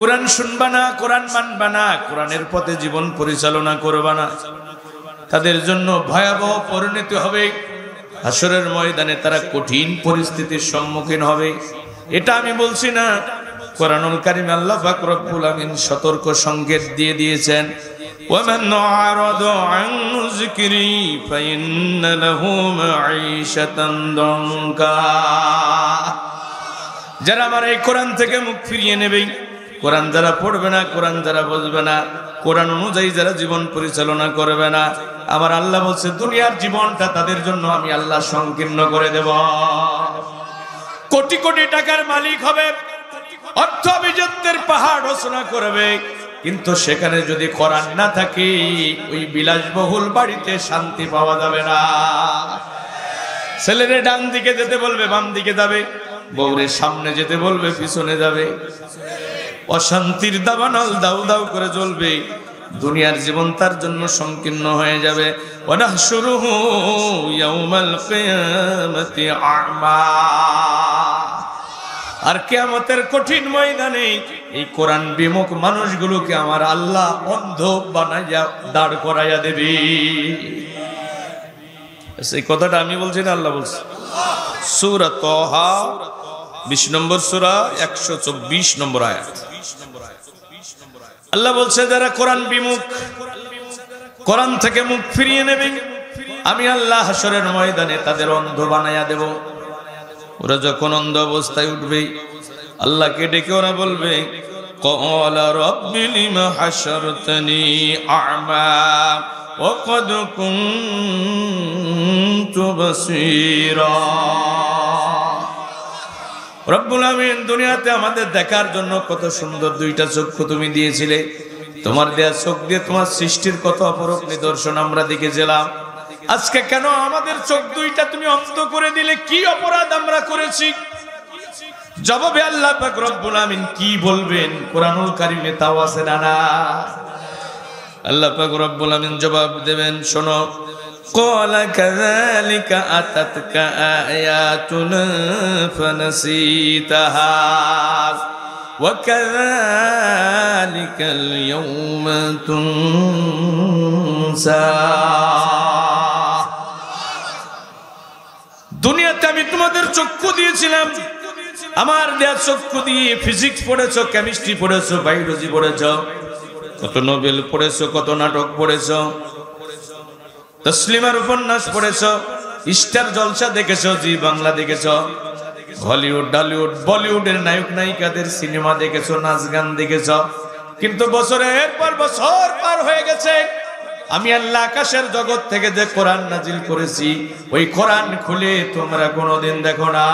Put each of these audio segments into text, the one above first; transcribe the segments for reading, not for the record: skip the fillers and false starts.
কোরআন শুনবা না, কোরআন মানবা না, কোরআনের পথে জীবন পরিচালনা করবা না, তাদের জন্য ভয়াবহ পরিণতি হবে। হাসরের ময়দানে তারা কঠিন পরিস্থিতির সম্মুখীন হবে। এটা আমি বলছি না, কোরআনুল কারীমে আল্লাহ পাক রব্বুল আমিন সতর্ক সংকেত দিয়ে দিয়েছেন, ওয়ামান আরাদা আন যিকরি ফাইন্না লাহু মাঈশাতান দানকা। যারা আমার এই কোরআন থেকে মুখ ফিরিয়ে নেবে, কোরআন যারা পড়বে না, কোরআন যারা বুঝবে না, কোরআন অনুযায়ী যারা জীবন পরিচালনা করবে না, আমার আল্লাহ বলছে দুনিয়ার জীবনটা তাদের জন্য আমি আল্লাহ সংকীর্ণ করে দেব। কোটি কোটি টাকার মালিক হবে, অর্থ অভিজাত্যের পাহাড় রচনা করবে, কিন্তু সেখানে যদি কোরআন না থাকে ওই বিলাসবহুল বাড়িতে শান্তি পাওয়া যাবে না। ছেলেরে ডান দিকে যেতে বলবে বাম দিকে যাবে, বউরে সামনে যেতে বলবে পিছনে যাবে, অশান্তির দাবানল দাউ দাউ করে জ্বলবে, দুনিয়ার জীবন তার জন্য সংকীর্ণ হয়ে যাবে। ওয়ানাহশুরুহু ইয়াউমাল কিয়ামাতি আ'মা। আর কিয়ামতের কঠিন ময়দানে এই কোরআন বিমুখ মানুষগুলোকে আমার আল্লাহ অন্ধ বানাইয়া দাঁড় করাইয়া দেবে। এই কথাটা আমি বলছি না, আল্লাহ বলছে। সূরা তাহা 20 নম্বর সূরা 124 নম্বর আয়াত। আল্লাহ বলছে যারা কোরআন বিমুখ, কোরআন থেকে মুখ ফিরিয়ে নেবে, আমি আল্লাহ হাসরের ময়দানে তাদের অন্ধ বানাইয়া দেব। ওরা যখন অন্ধ অবস্থায় উঠবে, আল্লাহকে ডেকে ওরা বলবে, ক্বালা রাব্বি লিমা হাশারতানি আ'মা ওয়া ক্বাদ কুনতু বাসীরা। রব্বুল আমিন দুনিয়াতে আমাদের দেখার জন্য কত সুন্দর দুইটা চক্ষু তুমি দিয়েছিলে, তোমার দেয়া চোখ দিয়ে তোমার সৃষ্টির কত অপরূপ নিদর্শন আমরা দেখেছিলাম। আজকে কেন আমাদের চোখ দুইটা তুমি অন্ধ করে দিলে? কি অপরাধ আমরা করেছি? জবাবে আল্লাহ পাক রব্বুল আমিন কি বলবেন কোরআনুল কারীমে তাও আছে না? আল্লাহ পাক রব্বুল আমিন জবাব দেবেন, শোনো। ক্বালা কাযালিকা আতাতকা আয়াতুনা ফানাসিতাহা ওয়া কাযালিকাল ইয়াওমা তুনসা। দুনিয়াতে আমি তোমাদের চক্ষু দিয়েছিলাম, আমার দেয়া চক্ষু দিয়ে ফিজিক্স পড়েছো, কেমিস্ট্রি পড়েছো, বায়োলজি পড়েছো, কত নোবেল পড়েছো, কত নাটক পড়েছো, তসলিমার উপন্যাস পড়েছো, স্টার জলসা দেখেছো, জি বাংলা দেখেছো, হলিউড হলিউড বলিউডের নায়ক নায়িকাদের সিনেমা দেখেছো, নাচ গান দেখেছো, কিন্তু বছরের পর বছর পার হয়ে গেছে, আমি আল্লাহ আকাশের জগৎ থেকে যে কোরআন নাজিল করেছি ওই কোরআন খুলে তোমরা কোনোদিন দেখো না।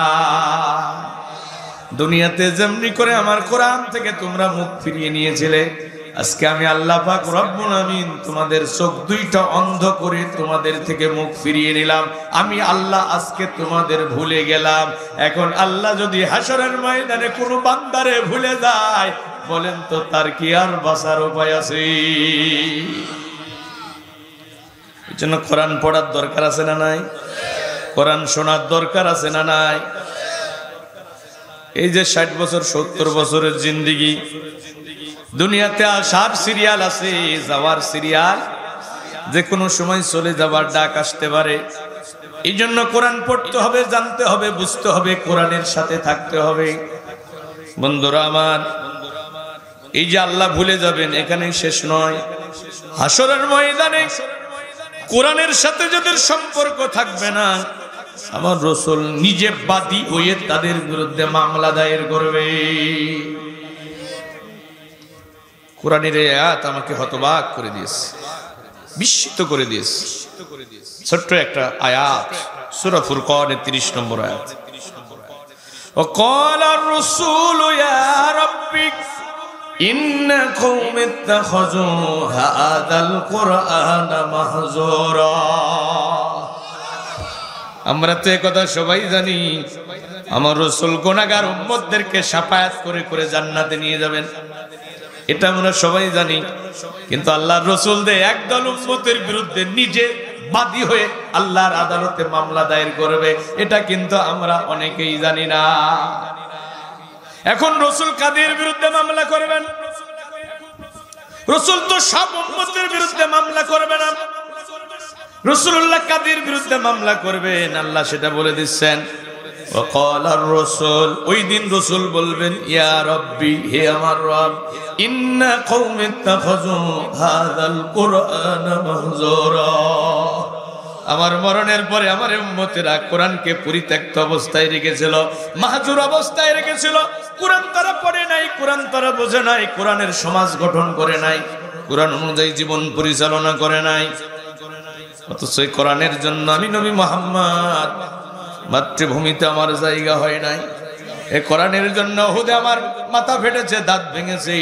দুনিয়াতে যেমনি করে আমার কোরআন থেকে তোমরা মুখ ফিরিয়ে নিয়েছিলে, আজকে আমি আল্লাহ পাক রব্বুল আমিন তোমাদের চোখ দুইটা অন্ধ করে তোমাদের থেকে মুখ ফিরিয়ে নিলাম। আমি আল্লাহ আজকে তোমাদের ভুলে গেলাম। এখন আল্লাহ যদি হাসরের ময়দানে কোনো বান্দারে ভুলে যায়, বলেন তো তার কি আর বাঁচার উপায় আছে? এই জন্য কোরআন পড়ার দরকার আছে না নাই? কোরআন শোনার দরকার আছে না নাই? এই যে 60 বছর 70 বছরের জিন্দেগি, দুনিয়াতে আসার সিরিয়াল আছে, যাওয়ার সিরিয়াল, যে কোনো সময় চলে যাবার ডাক আসতে পারে। এই জন্য কোরআন পড়তে হবে, জানতে হবে, বুঝতে হবে, কোরআনের সাথে থাকতে হবে। বন্ধুরা আমার, এই যে আল্লাহ ভুলে যাবেন এখানেই শেষ নয়। হাসরের ময়দানে কোরআনের সাথে যাদের সম্পর্ক থাকবে না, আমার রাসূল নিজে বাদী হয়ে তাদের বিরুদ্ধে মামলা দায়ের করবে। কোরআনের এই আয়াত আমাকে হতবাক করে দিয়েছে, বিস্মিত করে দিয়েছে। ছোট্ট একটা আয়াত, সূরা ফুরকানের 30 নম্বর আয়াত। وقال الرسول يا ربي إن قوم اتخذوا هذا القرآن مهجورا। আমরা তো একথা সবাই জানি, আমার রাসূল গুনাহগার উম্মতদেরকে শাফায়াত করে করে জান্নাতে নিয়ে যাবেন, এটা আমরা সবাই জানি। কিন্তু আল্লাহর রাসূল দে একদল উম্মতের বিরুদ্ধে নিজে বাদী হয়ে আল্লাহর আদালতে মামলা দায়ের করবে, এটা কিন্তু আমরা অনেকেই জানি না। এখন রসুল কাদের বিরুদ্ধে মামলা করবেন? রসুল তো সব উম্মতের বিরুদ্ধে মামলা করবে না, রাসূলুল্লাহ কাদের বিরুদ্ধে মামলা করবেন আল্লাহ সেটা বলে দিচ্ছেন। وقال الرسول, ওই দিন রসুল বলবেন, ইয়া রব্বি, হে আমার রব, ইন্না কওমি ইত্তাখাযু হাযাল কুরআন মাহজুরা, আমার মরণের পরে আমার উম্মতেরা কোরআনকে পরিত্যক্ত অবস্থায় রেখেছিল, মাহজুর অবস্থায় রেখেছিল। কোরআন তারা পড়ে নাই, কোরআন তারা বোঝে নাই, কোরআনের সমাজ গঠন করে নাই, কোরআন অনুযায়ী জীবন পরিচালনা করে নাই। অথচ এই কোরআনের জন্য আমি নবী মুহাম্মদ মাতৃভূমিতে আমার জায়গা হয় নাই। এই কোরআনের জন্য উহুদে আমার মাথা ফেটেছে, দাঁত ভেঙেছে,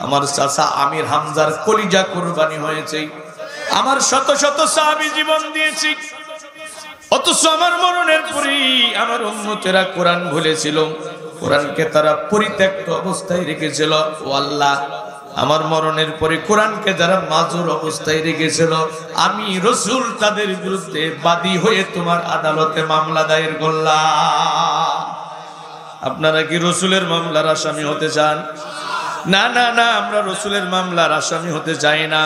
আমার চাচা আমির হামজার কলিজা কুরবানি হয়েছে, আমার শত শত সাহাবী জীবন দিয়েছি। অথচ আমার মরণের পরে আমার উম্মতেরা কোরআন ভুলেছিল, কোরআনকে তারা পরিত্যক্ত অবস্থায় রেখেছিল। ও আল্লাহ, আমার মরণের পরে কোরআনকে যারা মাজুর অবস্থায় রেখেছিল, আমি রাসূল তাদের বিরুদ্ধে বাদী হয়ে তোমার আদালতে মামলা দায়ের করলাম। আপনারা কি রাসূলের মামলার আসামি হতে চান? না না না, আমরা রাসূলের মামলার আসামি হতে চাই না,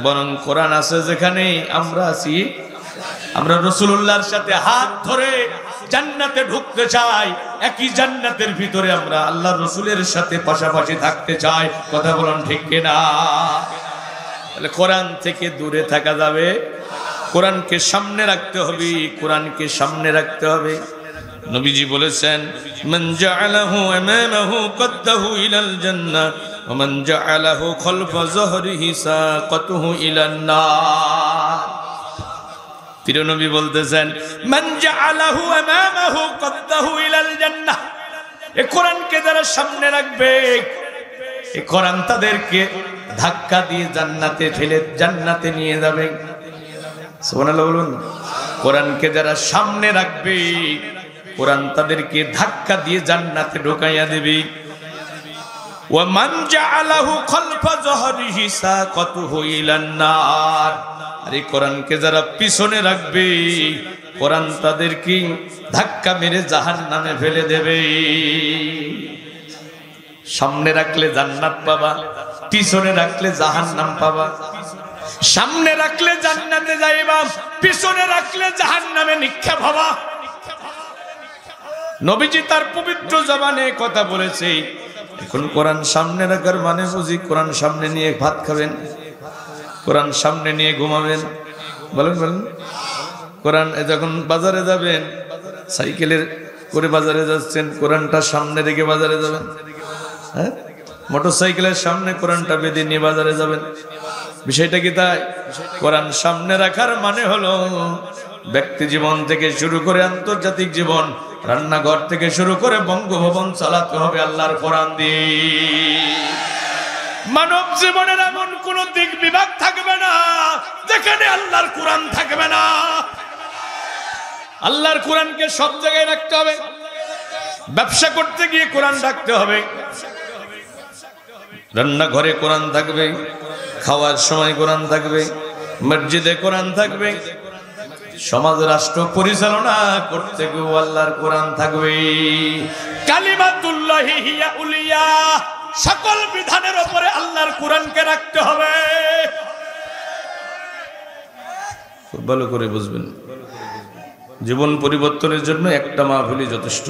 বরং কোরআন আছে যেখানে আমরা আছি, আমরা রাসূলুল্লাহর সাথে হাত ধরে জান্নাতে ঢুকতে চাই, একই জান্নাতের ভিতরে আমরা আল্লাহর রাসূলের সাথে পাশাপাশি থাকতে চাই। কথা বলেন ঠিক কিনা? তাহলে কোরআন থেকে দূরে থাকা যাবে, কোরআনকে সামনে রাখতে হবে, কোরআনকে সামনে রাখতে হবে। নবীজি বলেছেন, মান জাআলাহু আমামাহু কাদ্দাহু ইলাল জান্নাহ ওয়া মান জাআলাহু খালফা যহরিহি সাকাতুহু ইলান নার। প্রিয় নবী বলতেছেন, মান জাআলাহু আমামাহু কাদ্দাহু ইলাল জান্নাহ, এই কোরআনকে যারা সামনে রাখবে, এই কোরআন তাদেরকে ধাক্কা দিয়ে জান্নাতে ফেলে জান্নাতে নিয়ে যাবে। সুবহানাল্লাহ বলুন। কোরআনকে যারা সামনে রাখবে, কোরআন তাদেরকে ধাক্কা দিয়ে জান্নাতে ঢোকাইয়া দেবে। ওয়া মান জাআলাহু খালফা যহরিহি সাকাতুহু ইলান নার, আর এই কোরআনকে যারা পিছনে রাখবে, কোরআন তাদেরকে ধাক্কা মেরে জাহান্নামে ফেলে দেবে। সামনে রাখলে জান্নাত পাবা, পিছনে রাখলে জাহান্নাম পাবা। সামনে রাখলে জান্নাতে যাইবা, পিছনে রাখলে জাহান্নামে নিক্ষেপ হবা। নবীজি তার পবিত্র জবানে কথা বলেছে। এখন কোরআন সামনে রাখার মানে বুঝি কোরআন সামনে নিয়ে ভাত খাবেন, কোরআন সামনে নিয়ে ঘুমাবেন? বলেন বলেন। কোরআন যখন বাজারে যাবেন, সাইকেলের করে বাজারে যাচ্ছেন, কোরআনটা সামনে রেখে বাজারে যাবেন? হ্যাঁ, মোটর সাইকেলের সামনে কোরআনটা বেঁধে নিয়ে বাজারে যাবেন? বিষয়টা কি তাই? কোরআন সামনে রাখার মানে হলো ব্যক্তি জীবন থেকে শুরু করে আন্তর্জাতিক জীবন, রান্নাঘর থেকে শুরু করে বঙ্গভবন চালাতে হবে আল্লাহর কোরআন দিয়ে। মানব জীবনের এমন কোন দিক বিভাগ থাকবে না যেখানে আল্লাহর কোরআন থাকবে না। আল্লাহর কোরআনকে সব জায়গায় রাখতে হবে। ব্যবসা করতে গিয়ে কোরআন রাখতে হবে, রান্নাঘরে কোরআন থাকবে, খাওয়ার সময় কোরআন থাকবে, মসজিদে কোরআন থাকবে, সমাজ রাষ্ট্র পরিচালনা করতে গিয়ে আল্লাহর কোরআন থাকবে। কালিমাতুল্লাহি হিয়া উলিয়া, সকল বিধানের উপরে আল্লাহর কোরআনকে রাখতে হবে। খুব ভালো করে বুঝবেন, জীবন পরিবর্তনের জন্য একটা মাহফিলই যথেষ্ট।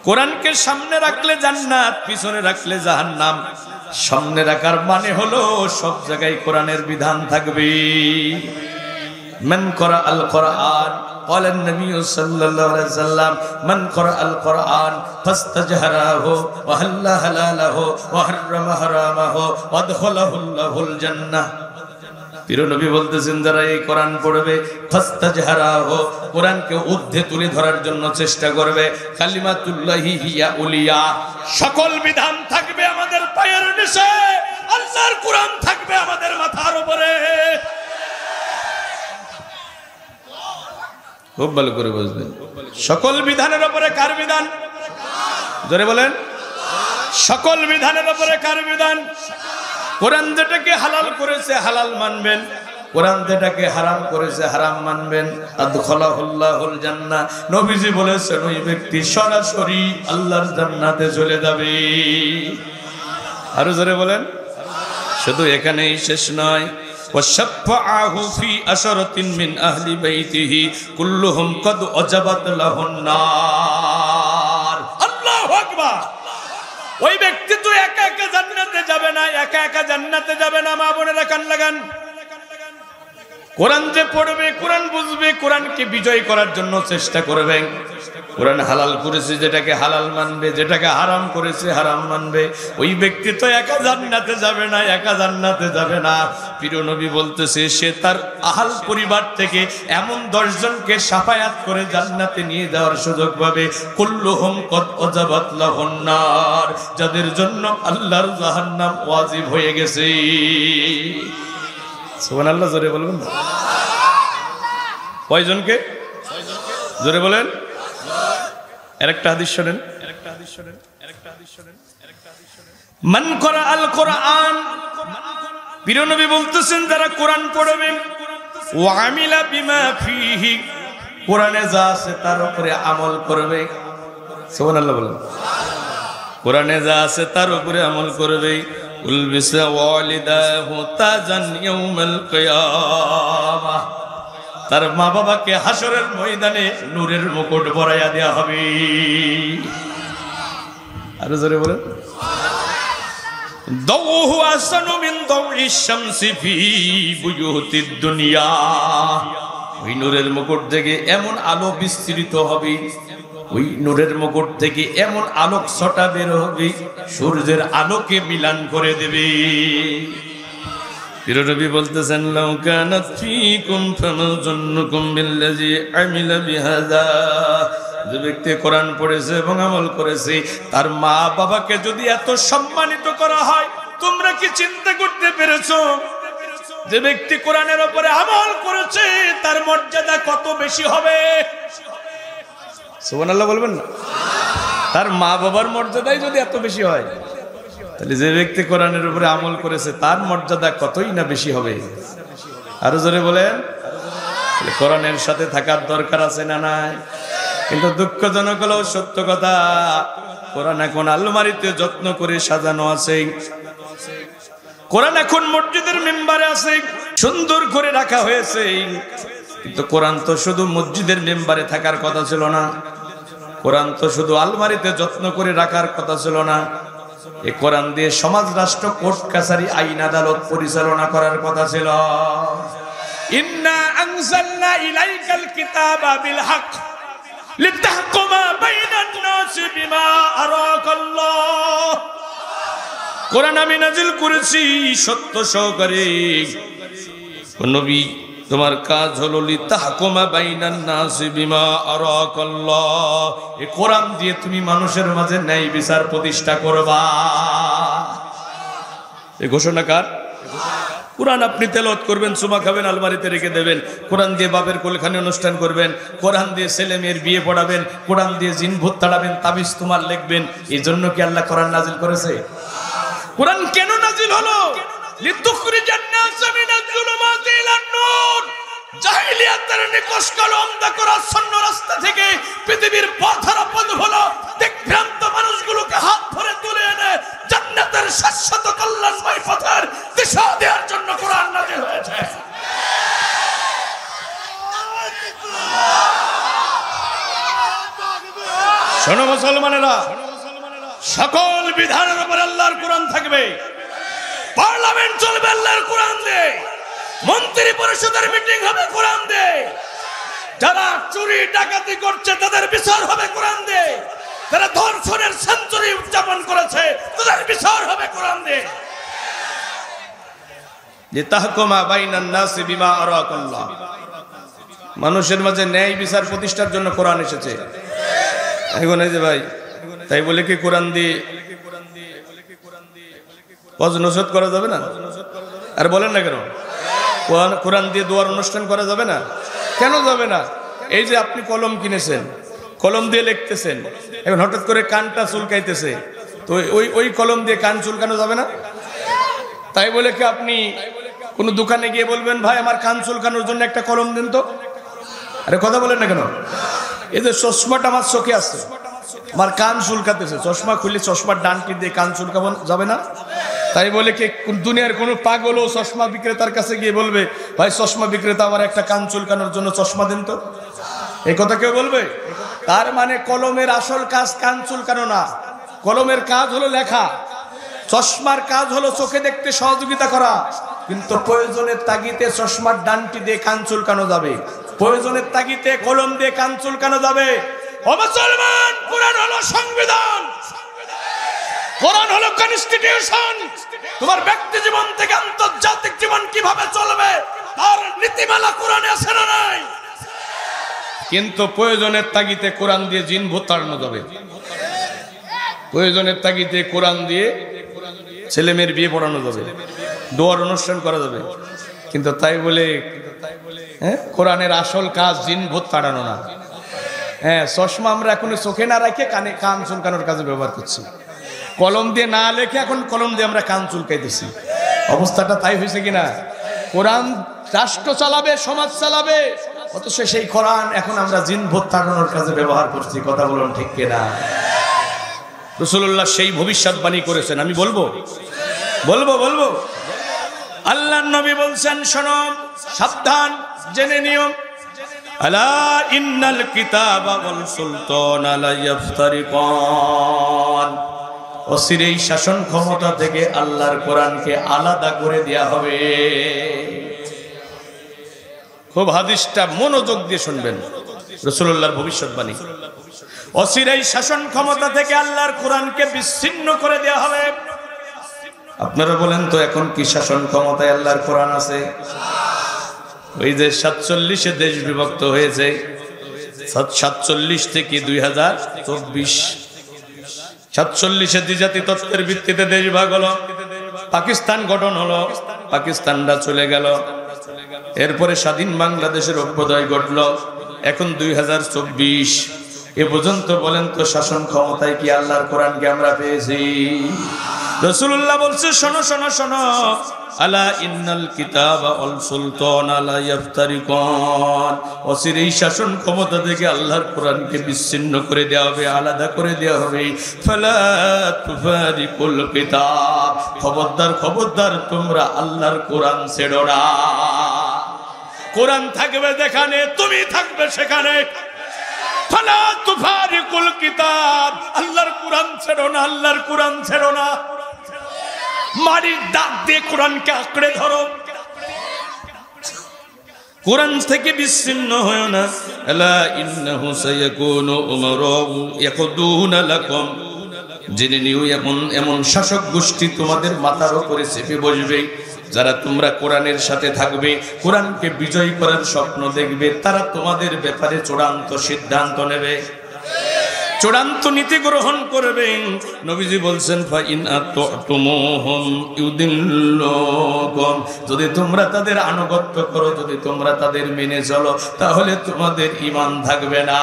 কোরআনকে সামনে রাখলে জান্নাত, পিছনে রাখলে জাহান্নাম। সামনে রাখার মানে হলো সব জায়গায় কোরআনের বিধান থাকবে। মান করা আল কোরআন, قال النبي صلى الله عليه وسلم من قرأ القرآن فاستجهره وحل حلاله وحرم حرامه وادخله الله الجنة। প্রিয় নবী বলতেছেন, যারা এই কোরআন পড়বে, ফাস্তাজহারাহু, কোরআনকে ঊর্ধ্বে তুলে ধরার জন্য চেষ্টা করবে, কালিমাতুল্লাহি হিয়া উলিয়া, সকল বিধান থাকবে আমাদের পায়ের নিচে, আল্লাহর কোরআন থাকবে আমাদের মাথার উপরে। খুব ভালো করে বুঝবেন, সকল বিধানের উপরে কার বিধান? জোরে বলেন, সকল বিধানের উপরে কার বিধান? কোরআন যেটাকে হালাল করেছে হালাল মানবেন, কোরআন যেটাকে হারাম করেছে হারাম মানবেন, আদখালাহুল্লাহুল জান্নাহ, নবীজি বলেছেন ওই ব্যক্তি সরাসরি আল্লাহর জান্নাতে চলে যাবে। আরো জোরে বলেন। শুধু এখানেই শেষ নয়, ওয়াশাফাআহু ফি আশরাতিন মিন আহলি বাইতিহি কুল্লুহুম কদ ওয়াজাবাত লাহুন নার। আল্লাহু আকবার। ওই ব্যক্তি তো একা একা জান্নাতে যাবে না, একা একা জান্নাতে যাবে না। মা বোনেরা কান লাগান। কোরআন যে পড়বে, কোরআন বুঝবে, কোরআনকে বিজয় করার জন্য চেষ্টা করবে। কোরআন হালাল করেছে যেটাকে হালাল মানবে, যেটাকে হারাম করেছে হারাম মানবে। ওই ব্যক্তি তো একা জান্নাতে যাবে না, একা জান্নাতে যাবে না। প্রিয় নবী বলতেছে সে তার আহাল পরিবার থেকে এমন 10 জনকে শাফায়াত করে জান্নাতে নিয়ে যাওয়ার সুযোগ পাবে। কুল্লুহুম কদ ওয়াজাবাত লাহুন নার, যাদের জন্য আল্লাহর জাহান্নাম ওয়াজিব হয়ে গেছে। সুবহানাল্লাহ, জোরে বলবেন না? কয়জনকে? জোরে বলেন। আরেকটা হাদিস শুনেন। মান করা আল কোরআন, প্রিয় নবী বলতেছেন যারা কোরআন পড়বে, ওয়া আমিলা বিমা ফিহি, কোরআনে যা আছে তার উপরে আমল করবে। সুবহানাল্লাহ বলেন। কোরআনে যা আছে তার উপরে আমল করবে। উলবিসা ওয়ালিদাহু তাজান ইয়াউমাল কিয়ামাহ, তার মা বাবাকে হাসরের ময়দানে নূরের মুকুট পরাইয়া দেওয়া হবে। আরো জোরে বলেন। দাউহু আসানু মিন দাউইশ শামসি ফি বুয়ুতিদ দুনিয়া, ওই নূরের মুকুট থেকে এমন আলো বিস্তৃত হবে, ওই নূরের মুকুট থেকে এমন আলোক ছটা বের হবে, সূর্যের আলোকে মিলান করে দেবে। প্রিয় নবী বলতেছেন লাউ কানাত ফীকুম ফামাযুন্নুকুম বিল্লাযী আমিলা বিহাযা, যে ব্যক্তি কোরআন পড়েছে এবং আমল করেছে তার মা বাবাকে যদি এত সম্মানিত করা হয়, তোমরা কি চিন্তা করতে পেরেছো যে ব্যক্তি কোরআনের উপরে আমল করেছে তার মর্যাদা কত বেশি হবে? সুবহানাল্লাহ বলবেন না? তার মা বাবার মর্যাদাই যদি এত বেশি হয়, তাহলে যে ব্যক্তি কোরআনের উপরে আমল করেছে তার মর্যাদা কতই না বেশি হবে। আরো জোরে বলেন। কোরআনের সাথে থাকার দরকার আছে না নাই? কিন্তু দুঃখজনক হলো সত্য কথা, কোরআন এখন আলমারিতে যত্ন করে সাজানো আছে, কোরআন এখন মসজিদের মেম্বারে আছে, সুন্দর করে রাখা হয়েছে। কিন্তু কোরআন তো শুধু মসজিদের মেম্বারে থাকার কথা ছিল না, কোরআন তো শুধু আলমারিতে যত্ন করে রাখার কথা ছিল না। এই কোরআন দিয়ে সমাজ, রাষ্ট্র, কোর্ট কাছারি, আইন আদালত পরিচালনা করার কথা ছিল। ইন্না আনজালনা ইলাইকাল কিতাবা বিল হক লিতাহকুমা বাইনান নাসি বিমা আরাকাল্লাহ, কোরআন আমি নাজিল করেছি সত্য সহকারে। নবী তোমার কাজ হলো লিতাহকুমা বাইনান নাসি বিমা আরাকাল্লাহ, এই কোরআন দিয়ে তুমি মানুষের মাঝে ন্যায় বিচার প্রতিষ্ঠা করবা। এই ঘোষণা কার? কোরআন আপনি তেলাওয়াত করবেন, চুমা খাবেন, আলমারিতে রেখে দেবেন। কোরআন দিয়ে বাপের কোলখানি অনুষ্ঠান করবেন, কোরআন দিয়ে ছেলে মেয়ের বিয়ে পড়াবেন, কোরআন দিয়ে জিন ভূত তাড়াবেন, তাবিজ তোমার লিখবেন। এই জন্য কি আল্লাহ কোরআন নাজিল করেছে? কোরআন কেন নাজিল হলো? লিতুখরিজান নাস মিনাজ যুলুমাতি ইলান নূর, জাহেলিয়াতের নিকশ কালো অন্ধকার আচ্ছন্ন রাস্তা থেকে পৃথিবীর পথহারা পথভোলা দিকভ্রান্ত মানুষগুলোকে হাত ধরে তুলে এনে জান্নাতের শাশ্বত কল্যাণময় পথের দিশা দেওয়ার জন্য কোরআন নাজিল হয়েছে। শোনো মুসলমানেরা, সকল বিধানের উপর আল্লাহর কোরআন থাকবে, পার্লামেন্ট চলবে আল্লাহর কোরআন দিয়ে, মন্ত্রী পরিষদের মিটিং হবে কোরআন দিয়ে, যারা চুরি ডাকাতি করছে তাদের বিচার হবে কোরআন দিয়ে, যারা ধর্ষণের সেঞ্চুরি উদযাপন করেছে তাদের বিচার হবে কোরআন দিয়ে। যে তাহকুমা বাইনান নাসি বিমা আরাকাল্লাহ, মানুষের মাঝে ন্যায় বিচার প্রতিষ্ঠার জন্য কোরআন এসেছে। এখন এই যে ভাই, তাই বলে কি কোরআন দিয়ে ওয়াজ নসিহত করা যাবে না? আর বলেন না কেন? কোরআন দিয়ে দোয়ার অনুষ্ঠান করা যাবে না? কেন যাবে না? এই যে আপনি কলম কিনেছেন, কলম দিয়ে লিখতেছেন, এখন হঠাৎ করে কানটা চুলকাইতেছে, তো ওই কলম দিয়ে কান চুলকানো যাবে না? তাই বলে কি আপনি কোন দোকানে গিয়ে বলবেন ভাই আমার কান চুলকানোর জন্য একটা কলম দেন তো। আরে কথা বলেন না কেন? এই যে চশমাটা আমার চোখে আছে, আমার কান চুলকাতেছে, চশমা খুললে চশমার ডানটি দিয়ে কান চুলকাবো যাবে না? তাই বলে কি দুনিয়ার কোনো পাগল ও চশমা বিক্রেতার কাছে গিয়ে বলবে ভাই চশমা বিক্রেতা আমার একটা কান চুলকানোর জন্য চশমা দেন তো? এই কথা কেউ বলবে? তার মানে কলমের আসল কাজ কান চুলকানো না, কলমের কাজ হলো লেখা, চশমার কাজ হলো চোখে দেখতে সহযোগিতা করা। কিন্তু প্রয়োজনের তাগিদে চশমার ডানটি দিয়ে কান চুলকানো যাবে, প্রয়োজনের তাগিদে কলম দিয়ে কান চুলকানো যাবে। ও মুসলমান, কোরআন হলো সংবিধান, কোরআন হলো কনস্টিটিউশন। তোমার ব্যক্তি জীবন থেকে আন্তর্জাতিক জীবন কিভাবে চলবে তার নীতিমালা কোরআনে আছে না নাই? কিন্তু প্রয়োজনের তাগিদে কোরআন দিয়ে জিন ভূত তাড়ানো যাবে, প্রয়োজনের তাগিদে কোরআন দিয়ে ছেলে মেয়ের বিয়ে পড়ানো যাবে, দোয়ার অনুষ্ঠান করা যাবে। কিন্তু তাই বলে কোরআনের আসল কাজ জিন ভূত তাড়ানো না। হ্যাঁ, চশমা আমরা এখন চোখে না রাখে কানে কান চুলকানোর কাজে ব্যবহার করছি, কলম দিয়ে না লেখে এখন কলম দিয়ে আমরা কান চুলকাইতেছি। অবস্থাটা তাই হয়েছে কিনা? কোরআন রাষ্ট্র চালাবে, সমাজ চালাবে, অথচ সেই কোরআন এখন আমরা জিন ভূত তাড়ানোর কাজে ব্যবহার করছি। কথা বলুন ঠিক কিনা? রাসূলুল্লাহ সেই ভবিষ্যৎবাণী করেছেন, আমি বলবো বলবো বলবো আল্লাহর নবী বলছেন, শোনো, সাবধান, জেনে নিও, আলা ইন্নাল কিতাবা ওয়াল সুলতানা লা ইফতারিকান, অচিরেই শাসন ক্ষমতা থেকে আল্লাহর কোরআনকে আলাদা করে দেয়া হবে। খুব হাদিসটা মনোযোগ দিয়ে শুনবেন, রাসূলুল্লাহর ভবিষ্যৎবাণী। অচিরেই শাসন ক্ষমতা থেকে আল্লাহর কোরআনকে বিচ্ছিন্ন করে দেয়া হবে। আপনারা বলেন তো এখন কি শাসন ক্ষমতায় আল্লাহর কোরআন আছে? ওই যে 47-এ দেশ বিভক্ত হয়েছে, 47 থেকে 2024, 47-এ দ্বিজাতি তত্ত্বের ভিত্তিতে দেশ ভাগ হলো, পাকিস্তান গঠন হলো, পাকিস্তানরা চলে গেল, এরপরে স্বাধীন বাংলাদেশের অভ্যুদয় ঘটল। এখন 2024 এ পর্যন্ত বলেন তো শাসন ক্ষমতায় কি আল্লাহর কোরআনকে আমরা পেয়েছি? রাসূলুল্লাহ বলছে, শোনো শোনো শোনো, আলা ইন্নাল কিতাবা ওয়াল সুলতানা লা ইফতারিকান, অচিরেই শাসন ক্ষমতা থেকে আল্লাহর কোরআনকে বিচ্ছিন্ন করে দেওয়া হবে, আলাদা করে দেওয়া হবে। ফালা তুফারিকুল কিতাব, খবরদার খবরদার তোমরা আল্লাহর কোরআন ছেড়ো না। কোরআন থাকবে যেখানে, তুমি থাকবে সেখানে। ফালা তুফারিকুল কিতাব, আল্লাহর কোরআন ছেড়ো না, আল্লাহর কোরআন ছেড়ো না। মারির দাঁত দিয়ে কোরআনকে আঁকড়ে ধরো, কোরআন থেকে বিচ্ছিন্ন হয় না। আলা ইন্নাহু সায়াকুনু উমারাউ ইয়াকুদুনা লাকুম, জেনে নিও এমন এমন শাসক গোষ্ঠী তোমাদের মাথার উপরে চেপে বসবে, যারা তোমরা কোরআনের সাথে থাকবে, কোরআনকে বিজয় করার স্বপ্ন দেখবে, তারা তোমাদের ব্যাপারে চূড়ান্ত সিদ্ধান্ত নেবে, চূড়ান্ত নীতি গ্রহণ করবেন। নবীজি বলছেন, ফাইন আতুমুহুম ইউদিল্লুকুম, যদি তোমরা তাদের আনুগত্য করো, যদি তোমরা তাদের মেনে চলো, তাহলে তোমাদের ঈমান থাকবে না।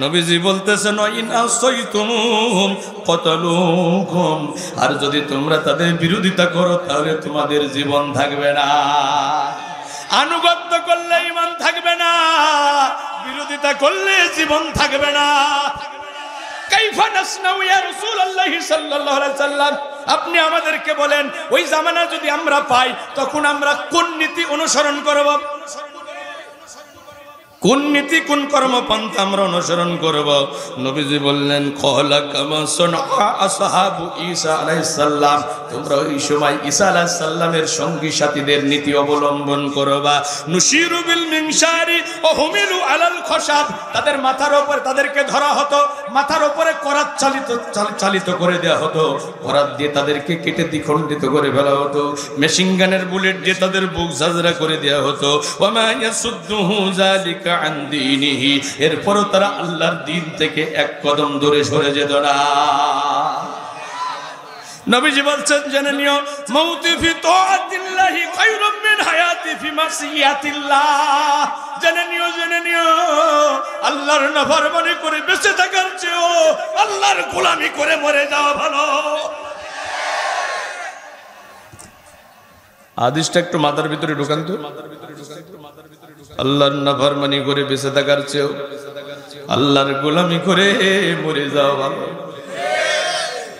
নবীজি বলতেছেন, ইন আসাইতুমুহুম কাতালুকুম, আর যদি তোমরা তাদের বিরোধিতা করো তাহলে তোমাদের জীবন থাকবে না। আনুগত্য করলে ঈমান থাকবে না, বিরোধিতা করলে জীবন থাকবে না। কাইফা নাসনাউ ইয়া রাসূলুল্লাহ সাল্লাল্লাহু আলাইহি ওয়াসাল্লাম, আপনি আমাদেরকে বলেন ওই জামানা যদি আমরা পাই তখন আমরা কোন নীতি অনুসরণ করব, কোন নীতি কোন কর্মপন্থা আমরা অনুসরণ করব? নবীজি বললেন, ক্বালা কামা সানা আসহাবু ঈসা আলাইহিস সালাম, তোমরা ওই সময় ঈসা আলাইহিস সালামের সঙ্গী সাথীদের নীতি অবলম্বন করবা। নুশিরু বিল মিনশারি ওয়া হুমিলু আলাল খশাব, তাদের মাথার উপরে তাদেরকে ধরা হতো, মাথার উপরে করাত চালিত করে দেওয়া হতো, করাত দিয়ে তাদেরকে কেটে দ্বিখণ্ডিত করে ফেলা হতো, মেশিন গানের বুলেট দিয়ে তাদের বুক ঝাঁঝরা করে দেওয়া হতো। ওয়া মা ইয়াসুদ্দুহু যালিকা আন দীনিহি, এরপরও তারা আল্লাহর দ্বীন থেকে এক কদম দূরে সরে যেত না। নবীজি বলছেন, জেনে নিও, মাউতি ফি তাআতিল্লাহি খায়রুম মিন হায়াতি ফি মাসিয়াতিল্লাহ, জেনে নিও আল্লাহর নাফরমানি করে বেঁচে থাকার চেয়েও আল্লাহর গোলামি করে মরে যাওয়া ভালো। হাদিসটা একটু মাথার ভিতরে ঢুকান তো। আল্লাহর নাফরমানি করে বেঁচে থাকার চেয়েও আল্লাহর গোলামি করে মরে যাওয়া ভালো।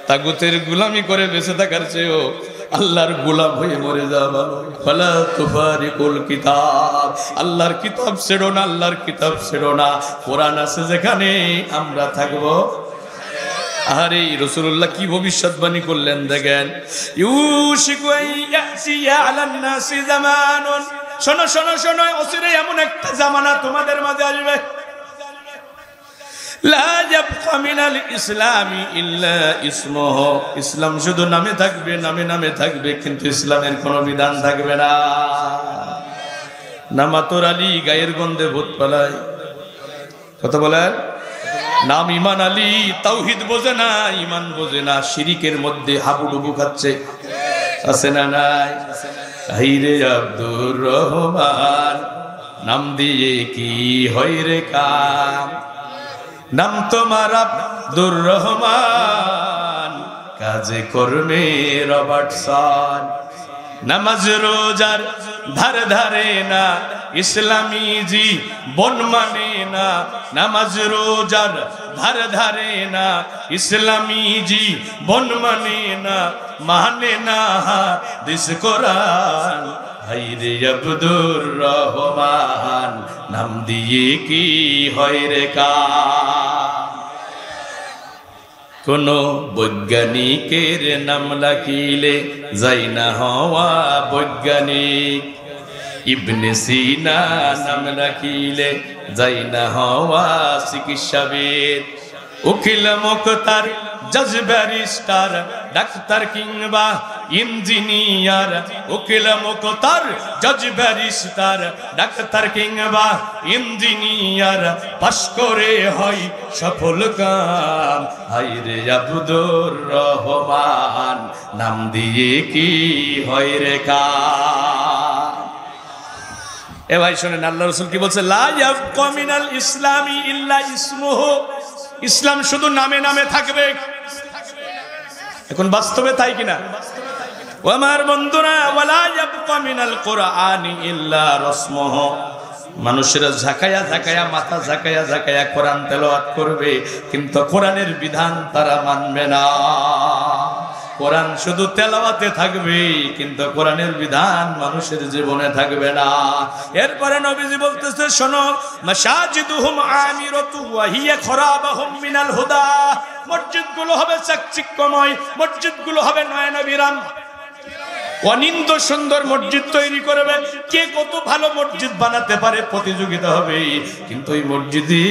তাগুতের গোলামি করে বেঁচে থাকার চেয়েও আল্লাহর গোলাম হয়ে মরে যাওয়া ভালো। ফালা তুফারিকুল কিতাব, আল্লাহর কিতাব ছেড়ো না, আল্লাহর কিতাব ছেড়ো না। কোরআন আছে যেখানে আমরা থাকবো। আরে রাসূলুল্লাহ কি ভবিষ্যৎবাণী করলেন দেখেন, ইউশিকু ইয়াসিয়া আলান নাসি জামানুন, শোনো শোনো শোনো, অচিরে এমন একটা জামানা তোমাদের মাঝে আসবে, লা ইয়াবকা মিনাল ইসলামি ইল্লা ইসমুহু, ইসলাম শুধু নামে থাকবে, নামে নামে থাকবে, কিন্তু ইসলামের কোনো বিধান থাকবে না। নামাতর আলী গায়ের গন্ধে ভূত পালায়, কথা বলেন। নাম ইমান আলী, তাওহীদ বোঝে না, ইমান বোঝে না, শিরিকের মধ্যে হাবুডুবু খাচ্ছে, আছে না নাই? হাইরে আব্দুর রহমান, নাম দিয়ে কি হয় রে কাম, নাম তোমার আব্দুর রহমান, কাজে কর্মে রবার্টসন। নামাজ রোজার ধার ধারে না, ইসলামী জি বন মানে না। নামাজ রোজার ধার ধারে না, ইসলামী জি বন মানে না হাদিস কোরআন। হাইরে আব্দুর রহমান, নাম দিয়ে কি হয় রে কাম। কোন বৈজ্ঞানিকের নাম রাখিলে যাই না হওয়া বৈজ্ঞানিক, ইবনে সিনা নাম রাখিলে যাই না হওয়া চিকিৎসাবিদ। উকিল মুক্তার জজ ব্যারিস্টার ডাক্তার কিংবা ইঞ্জিনিয়ার, উকিল মুক্তার জজ ব্যারিস্টার ডাক্তার কিংবা ইঞ্জিনিয়ার, পাশ করে হয় সফল কাম। হায়রে আব্দুর রহমান, নাম দিয়ে কি হয় রে কাম। এ ভাই শোনেন, আল্লাহ রাসূল কি বলছে, লা ইয়াবকা মিনাল ইসলামি ইল্লা ইসমুহু, ইসলাম শুধু নামে নামে থাকবে। এখন বাস্তবে তাই কিনা? ও আমার বন্ধুরা, ওয়ালা ইয়াবকা মিনাল কুরআনি ইল্লা রাসমুহু, মানুষেরা ঝাঁকায়া ঝাঁকায়া, মাথা ঝাঁকায়া ঝাঁকায়া কোরআন তেলাওয়াত করবে, কিন্তু কোরআনের বিধান তারা মানবে না। কোরআন শুধু তেলাওয়াতে থাকবে, কিন্তু কোরআনের বিধান মানুষের জীবনে থাকবে না। এরপরে নবীজি বলতেছে, শোনো, মাসাজিদুহুম আমিরাতু ওয়া হিয়া খরাবাহুম মিনাল হুদা, মসজিদগুলো হবে চাকচিক্যময়, মসজিদগুলো হবে নয়নাভিরাম, অনিন্দ সুন্দর মসজিদ তৈরি করবে। কে কত ভালো মসজিদ বানাতে পারে প্রতিযোগিতা হবে, কিন্তু ওই মসজিদে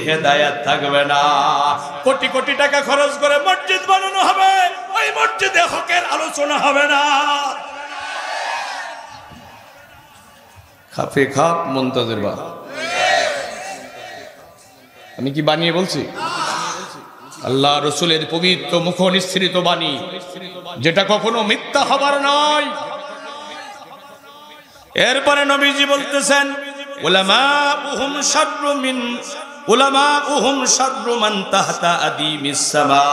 হেদায়েত থাকবে না। কোটি কোটি টাকা খরচ করে মসজিদ বানানো হবে, ওই মসজিদে হকের আলোচনা হবে না। খাপে খাপ মুনতাজির বা, আমি কি বানিয়ে বলছি? আল্লাহ রাসূলের পবিত্র মুখ নিঃসৃত বাণী, যেটা কখনো মিথ্যা হবার নয়। এরপরে নবীজি বলতেছেন, উলামাউহুম শাররু মান তাহতা আদিমিস সামা,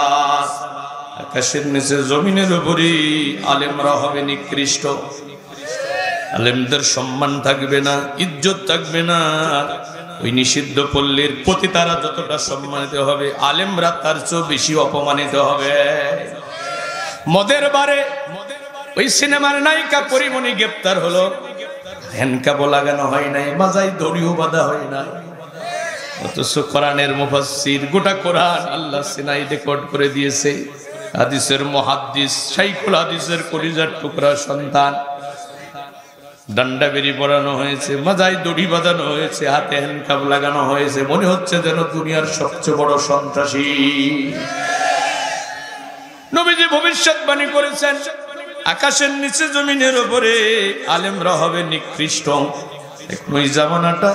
আকাশের নিচে জমিনের উপরে আলেমরা হবে নিকৃষ্ট। আলেমদের সম্মান থাকবে না, ইজ্জত থাকবে না। ওই নিষিদ্ধ পল্লীর প্রতি তারা যতটা সম্মানিত হবে, আলেমরা তার চেয়ে বেশি অপমানিত হবে। মদের বারে ওই সিনেমার নায়িকা পরিমণি গ্রেপ্তার হলো, হ্যান্ডকাপও লাগানো হয় নাই, মাজায় দড়িও বাঁধা হয় নাই, অথচ কোরআনের মুফাসসির গোটা কোরআন আল্লাহ সিনাই রেকর্ড করে দিয়েছে। হাদিসের মুহাদ্দিস, শাইখুল হাদিসের কলিজার টুকরা সন্তান, ডান্ডা বেরি পড়ানো হয়েছে, মাজায় দড়ি বাঁধানো হয়েছে, হাতে হ্যান্ডকাপ লাগানো হয়েছে, মনে হচ্ছে যেন দুনিয়ার সবচেয়ে বড় সন্ত্রাসী। নবীজি ভবিষ্যৎবাণী করেছেন, আকাশের নিচে জমিনের উপরে আলেমরা হবে নিকৃষ্ট। ওই জামানাটা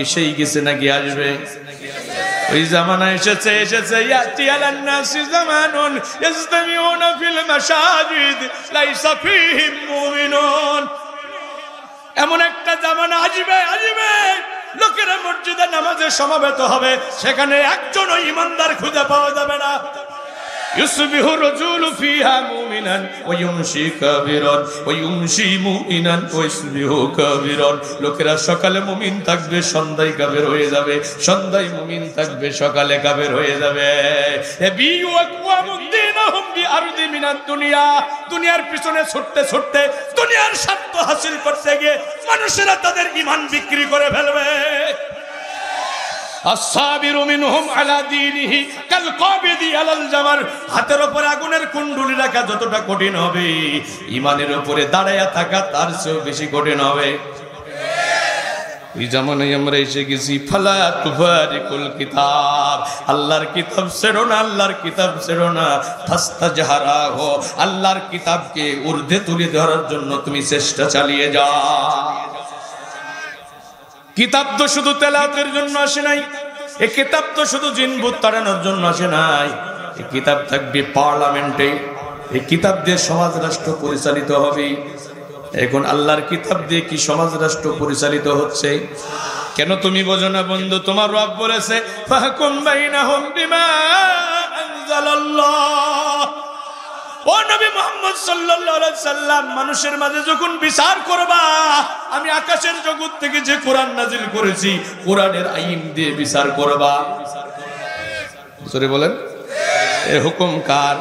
এসেই গেছে নাকি আসবে? ওই জামানা এসেছে, এসেছে। ইয়াতি আলান নাসি জামানুন ইজতামিউনা ফিল মাসাজিদ লাইসা ফীহিম মুমিনুন, এমন একটা জামানা আসবে, আসবে লোকেরা মসজিদে নামাজে সমাবেত হবে, সেখানে একজনও ইমানদার খুঁজে পাওয়া যাবে না। ইউসবিহু রাজুলু ফিহা মুমিনান ওয়া ইউমশি কাফিরান ওয়া ইউমশি মুমিনান ওয়া ইউসবিহু কাফিরান। লোকেরা সকালে মুমিন থাকবে, সন্ধ্যায় কাফের হয়ে যাবে, সন্ধ্যায় মুমিন থাকবে, সকালে কাফের হয়ে যাবে। বিউ আকওয়ামুদ দীনাহুম বিআরদি মিনাদ দুনিয়া। দুনিয়ার পিছনে ছুটতে ছুটতে, দুনিয়ার স্বার্থ হাসিল করতে গিয়ে মানুষেরা তাদের ঈমান বিক্রি করে ফেলবে। আসসাবিরু মিনহুম আলা দীনিহি কাল কাবিদি আলাল জামার। হাতের উপরে আগুনের কুণ্ডুলি রাখা যতটা কঠিন হবে, ঈমানের উপরে দাঁড়ায়া থাকা তার চেয়েও বেশি কঠিন হবে। এই জামানায় আমরা এসে গেছি। ফালা তুফারিকুল কিতাব, আল্লাহর কিতাব ছেড়ো না, আল্লাহর কিতাব ছেড়ো না। ফাস্তাজহারাহু, আল্লাহর কিতাবকে ঊর্ধ্বে তুলে ধরার জন্য তুমি চেষ্টা চালিয়ে যাও। কিতাব তো শুধু তেলাওয়াতের জন্য আসে নাই, এই কিতাব তো শুধু জিন ভূত তাড়ানোর জন্য আসে নাই। এই কিতাব থাকবে পার্লামেন্টে, এই কিতাব দিয়ে সমাজ রাষ্ট্র পরিচালিত হবে। এখন আল্লাহর কিতাব দিয়ে কি সমাজ রাষ্ট্র পরিচালিত হচ্ছে? কেন তুমি বোঝো না বন্ধু? তোমার রব বলেছে ফাহকুম বাইনাহুম বিমা আনজালাল্লাহ। ও নবী মুহাম্মদ সাল্লাল্লাহু আলাইহি সাল্লাম, মানুষের মাঝে যখন বিচার করবা, আমি আকাশের জগৎ থেকে যে কোরআন নাজিল করেছি, কোরআনের আইন দিয়ে বিচার করবা। জোরে বলেন এ হুকুম কার?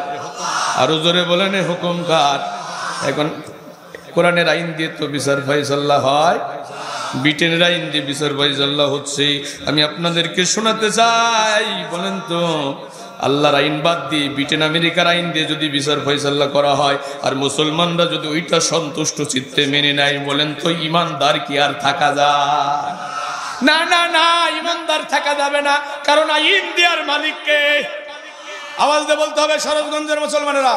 আরো জোরে বলেন এ হুকুম কার? এখন কোরআনের আইন দিয়ে তো বিচার ফায়সালা হয়, ব্রিটেনের আইন দিয়ে বিচার ফায়সালা হচ্ছে। আমি আপনাদেরকে শোনাতে চাই, বলেন তো আল্লাহর আইন বাদ দিয়ে ব্রিটেন আমেরিকার আইন দিয়ে যদি বিচার ফয়সালা করা হয়, আর মুসলমানরা যদি ওইটা সন্তুষ্ট চিত্তে মেনে নেয়, বলেন তো ইমানদার কি আর থাকা যায়? না না না, ইমানদার থাকা যাবে না। কারণ আইন দেওয়ার মালিককে। আওয়াজ দিয়ে বলতে হবে সরোজগঞ্জের মুসলমানেরা,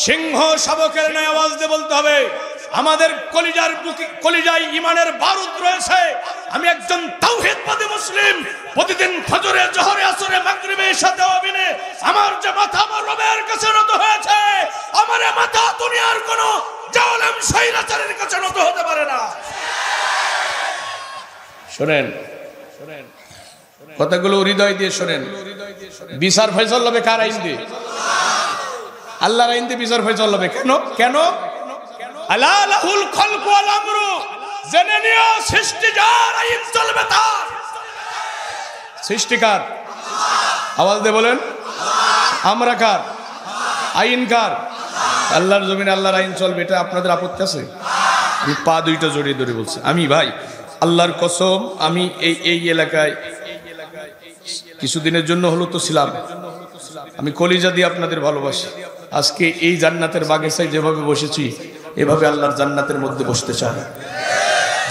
সিংহ শাবকের ন্যায় আওয়াজ দিয়ে বলতে হবে, আমাদের কলিজায় ইমানের বারুদ রয়েছে। আমি একজন তাওহীদবাদী মুসলিম। প্রতিদিন ফজরে, জোহরে, আসরে, মাগরিবে, ইশাতে, ওয়াবিনে আমার যে মাথা আমার রবের কাছে নত হয়েছে, আমার মাথা দুনিয়ার কোন জালেম স্বৈরাচারের কাছে নত হতে পারে না। শোনেন কথাগুলো হৃদয় দিয়ে শোনেন। বিচার ফয়সালা হবে কার আইন দিয়ে? আল্লাহর আইন দিয়ে বিচার ফয়সালা হবে। কেন? কেন? আলা লাহুল খালকু ওয়াল আমরু, জেনে নিও সৃষ্টি যার, আইন চলবে তার। সৃষ্টিকার? আওয়াজ দিয়ে বলেন আমরা কার? আইন কার? আল্লাহর জমিনে আল্লাহর আইন চলবে। এটা আপনাদের আপত্তি আছে? আমি পা দুইটা জড়িয়ে ধরে বলছি, আমি ভাই আল্লাহর কসম, আমি এই এলাকায় কিছুদিনের জন্য হলো তো ছিলাম। আমি কলিজা দিয়ে আপনাদের ভালোবাসি। আজকে এই জান্নাতের বাগিচায় যেভাবে বসেছি, এভাবে আল্লাহর জান্নাতের মধ্যে বসতে চাই।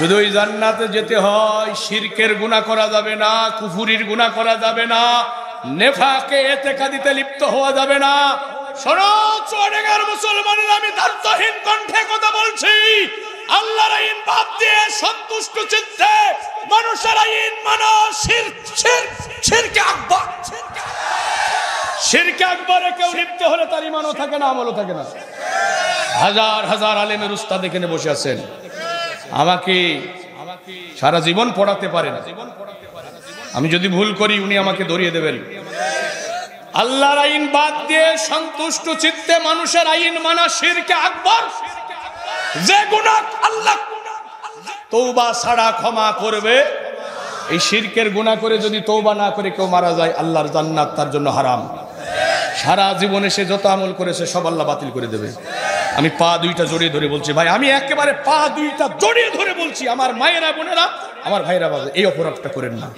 যদি ওই জান্নাতে যেতে হয়, শিরকের গুনাহ করা যাবে না, কুফুরির গুনাহ করা যাবে না, নেফাকে ইতিকাদিতে লিপ্ত হওয়া যাবে না। শোনো চুয়াডাঙ্গার মুসলমানেরা, আমি দায়িত্বহীন কণ্ঠে কথা বলছি। আল্লাহর আইন বাদ দিয়ে সন্তুষ্ট চিত্তে মানুষের আইন মানো। শিরকে আকবার, শিরকে আকবরে কেউ লিপ্ত হলে তার ঈমানও থাকে না, আমলও থাকে না। হাজার হাজার আলেমের উস্তাদ এখানে বসে আছেন, আমাকে সারা জীবন পড়াতে পারেন। আমি যদি ভুল করি উনি আমাকে ধরিয়ে দেবেন। আল্লাহর আইন বাদ দিয়ে সন্তুষ্ট চিত্তে মানুষের আইন মানা শিরকে আকবার। যে গুনাহ আল্লাহ তওবা ছাড়া ক্ষমা করবে, এই শিরকের গুনাহ করে যদি তওবা না করে কেউ মারা যায়, আল্লাহর জান্নাত তার জন্য হারাম। সারা জীবনে সে যত আমল করেছে সব আল্লাহ বাতিল করে দেবে। আমি পা দুইটা জড়িয়ে ধরে বলছি ভাই, আমি একেবারে পা দুইটা জড়িয়ে ধরে বলছি, আমার মায়েরা, বোনেরা, আমার ভাইরা, বাবা, এই অপরাধটা করেন না,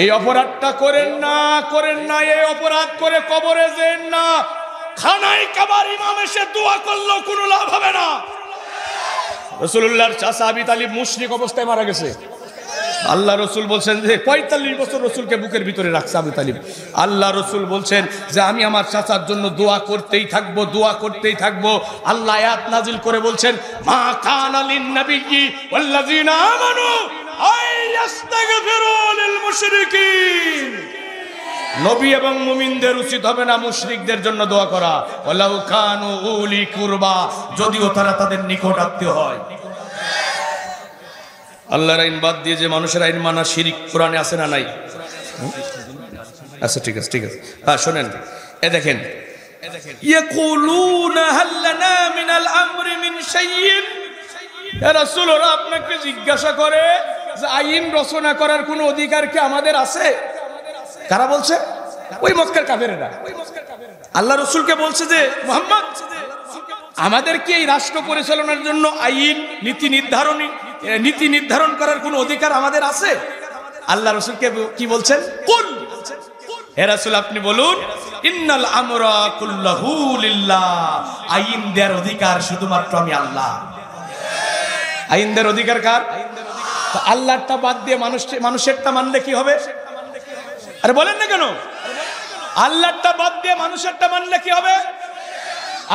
এই অপরাধটা করেন না, করেন না। এই অপরাধ করে কবরে যেন না। খানায় কাবার ইমাম এসে দোয়া করলেও কোনো লাভ হবে না। রাসূলুল্লাহর চাচা আবু তালিব মুশরিক অবস্থায় মারা গেছে। আল্লাহ রসুল বলছেন যে 45 বছর রসুলকে বুকের ভিতরে রাখছে আবু তালিব। আল্লাহ রসুল বলছেন যে আমি আমার চাচার জন্য দোয়া করতেই থাকবো, দোয়া করতেই থাকবো। আল্লাহ আয়াত নাজিল করে বলছেন, মা কানা লিন নাবিয়্যি ওয়াল্লাযিনা আমানু আইয়াস্তাগফিরু লিল মুশরিকিন। নবী এবং মুমিনদের উচিত হবে না মুশরিকদের জন্য দোয়া করা। ওয়ালাউ কানু উলি কুরবা, যদিও তারা তাদের নিকট আত্মীয় হয়। আল্লাহর আইন বাদ দিয়ে যে মানুষের আইন মানা শিরিক কোরআনে আছে না নাই? আচ্ছা ঠিক আছে, ঠিক আছে। হ্যাঁ শোনেন, এ দেখেন ইয়াকুলুনা হাল লানা মিনাল আমরি মিন শাইইন, ইয়া রাসূলুল্লাহ আপনাকে জিজ্ঞাসা করে যে আইন রচনা করার কোনো অধিকার কি আমাদের আছে? কারা বলছে? ওই মক্কার কাফেররা। আল্লাহ রাসূলকে বলছে যে মুহাম্মদ, আমাদের কি এই রাষ্ট্র পরিচালনার জন্য আইন নীতি নির্ধারণ করার কোনো অধিকার আমাদের আছে? আল্লাহ রাসূলকে কি বলছেন? কুল, হে রাসূল আপনি বলুন, ইন্নাল আমরা কুল্লাহু লিল্লাহ, আইন দেওয়ার অধিকার শুধুমাত্র আমি আল্লাহ। আইন দেওয়ার অধিকার কার? আল্লাহরটা বাদ দিয়ে মানুষেরটা মানলে কি হবে? আরে বলেন না কেন? আল্লাহরটা বাদ দিয়ে মানুষেরটা মানলে কি হবে?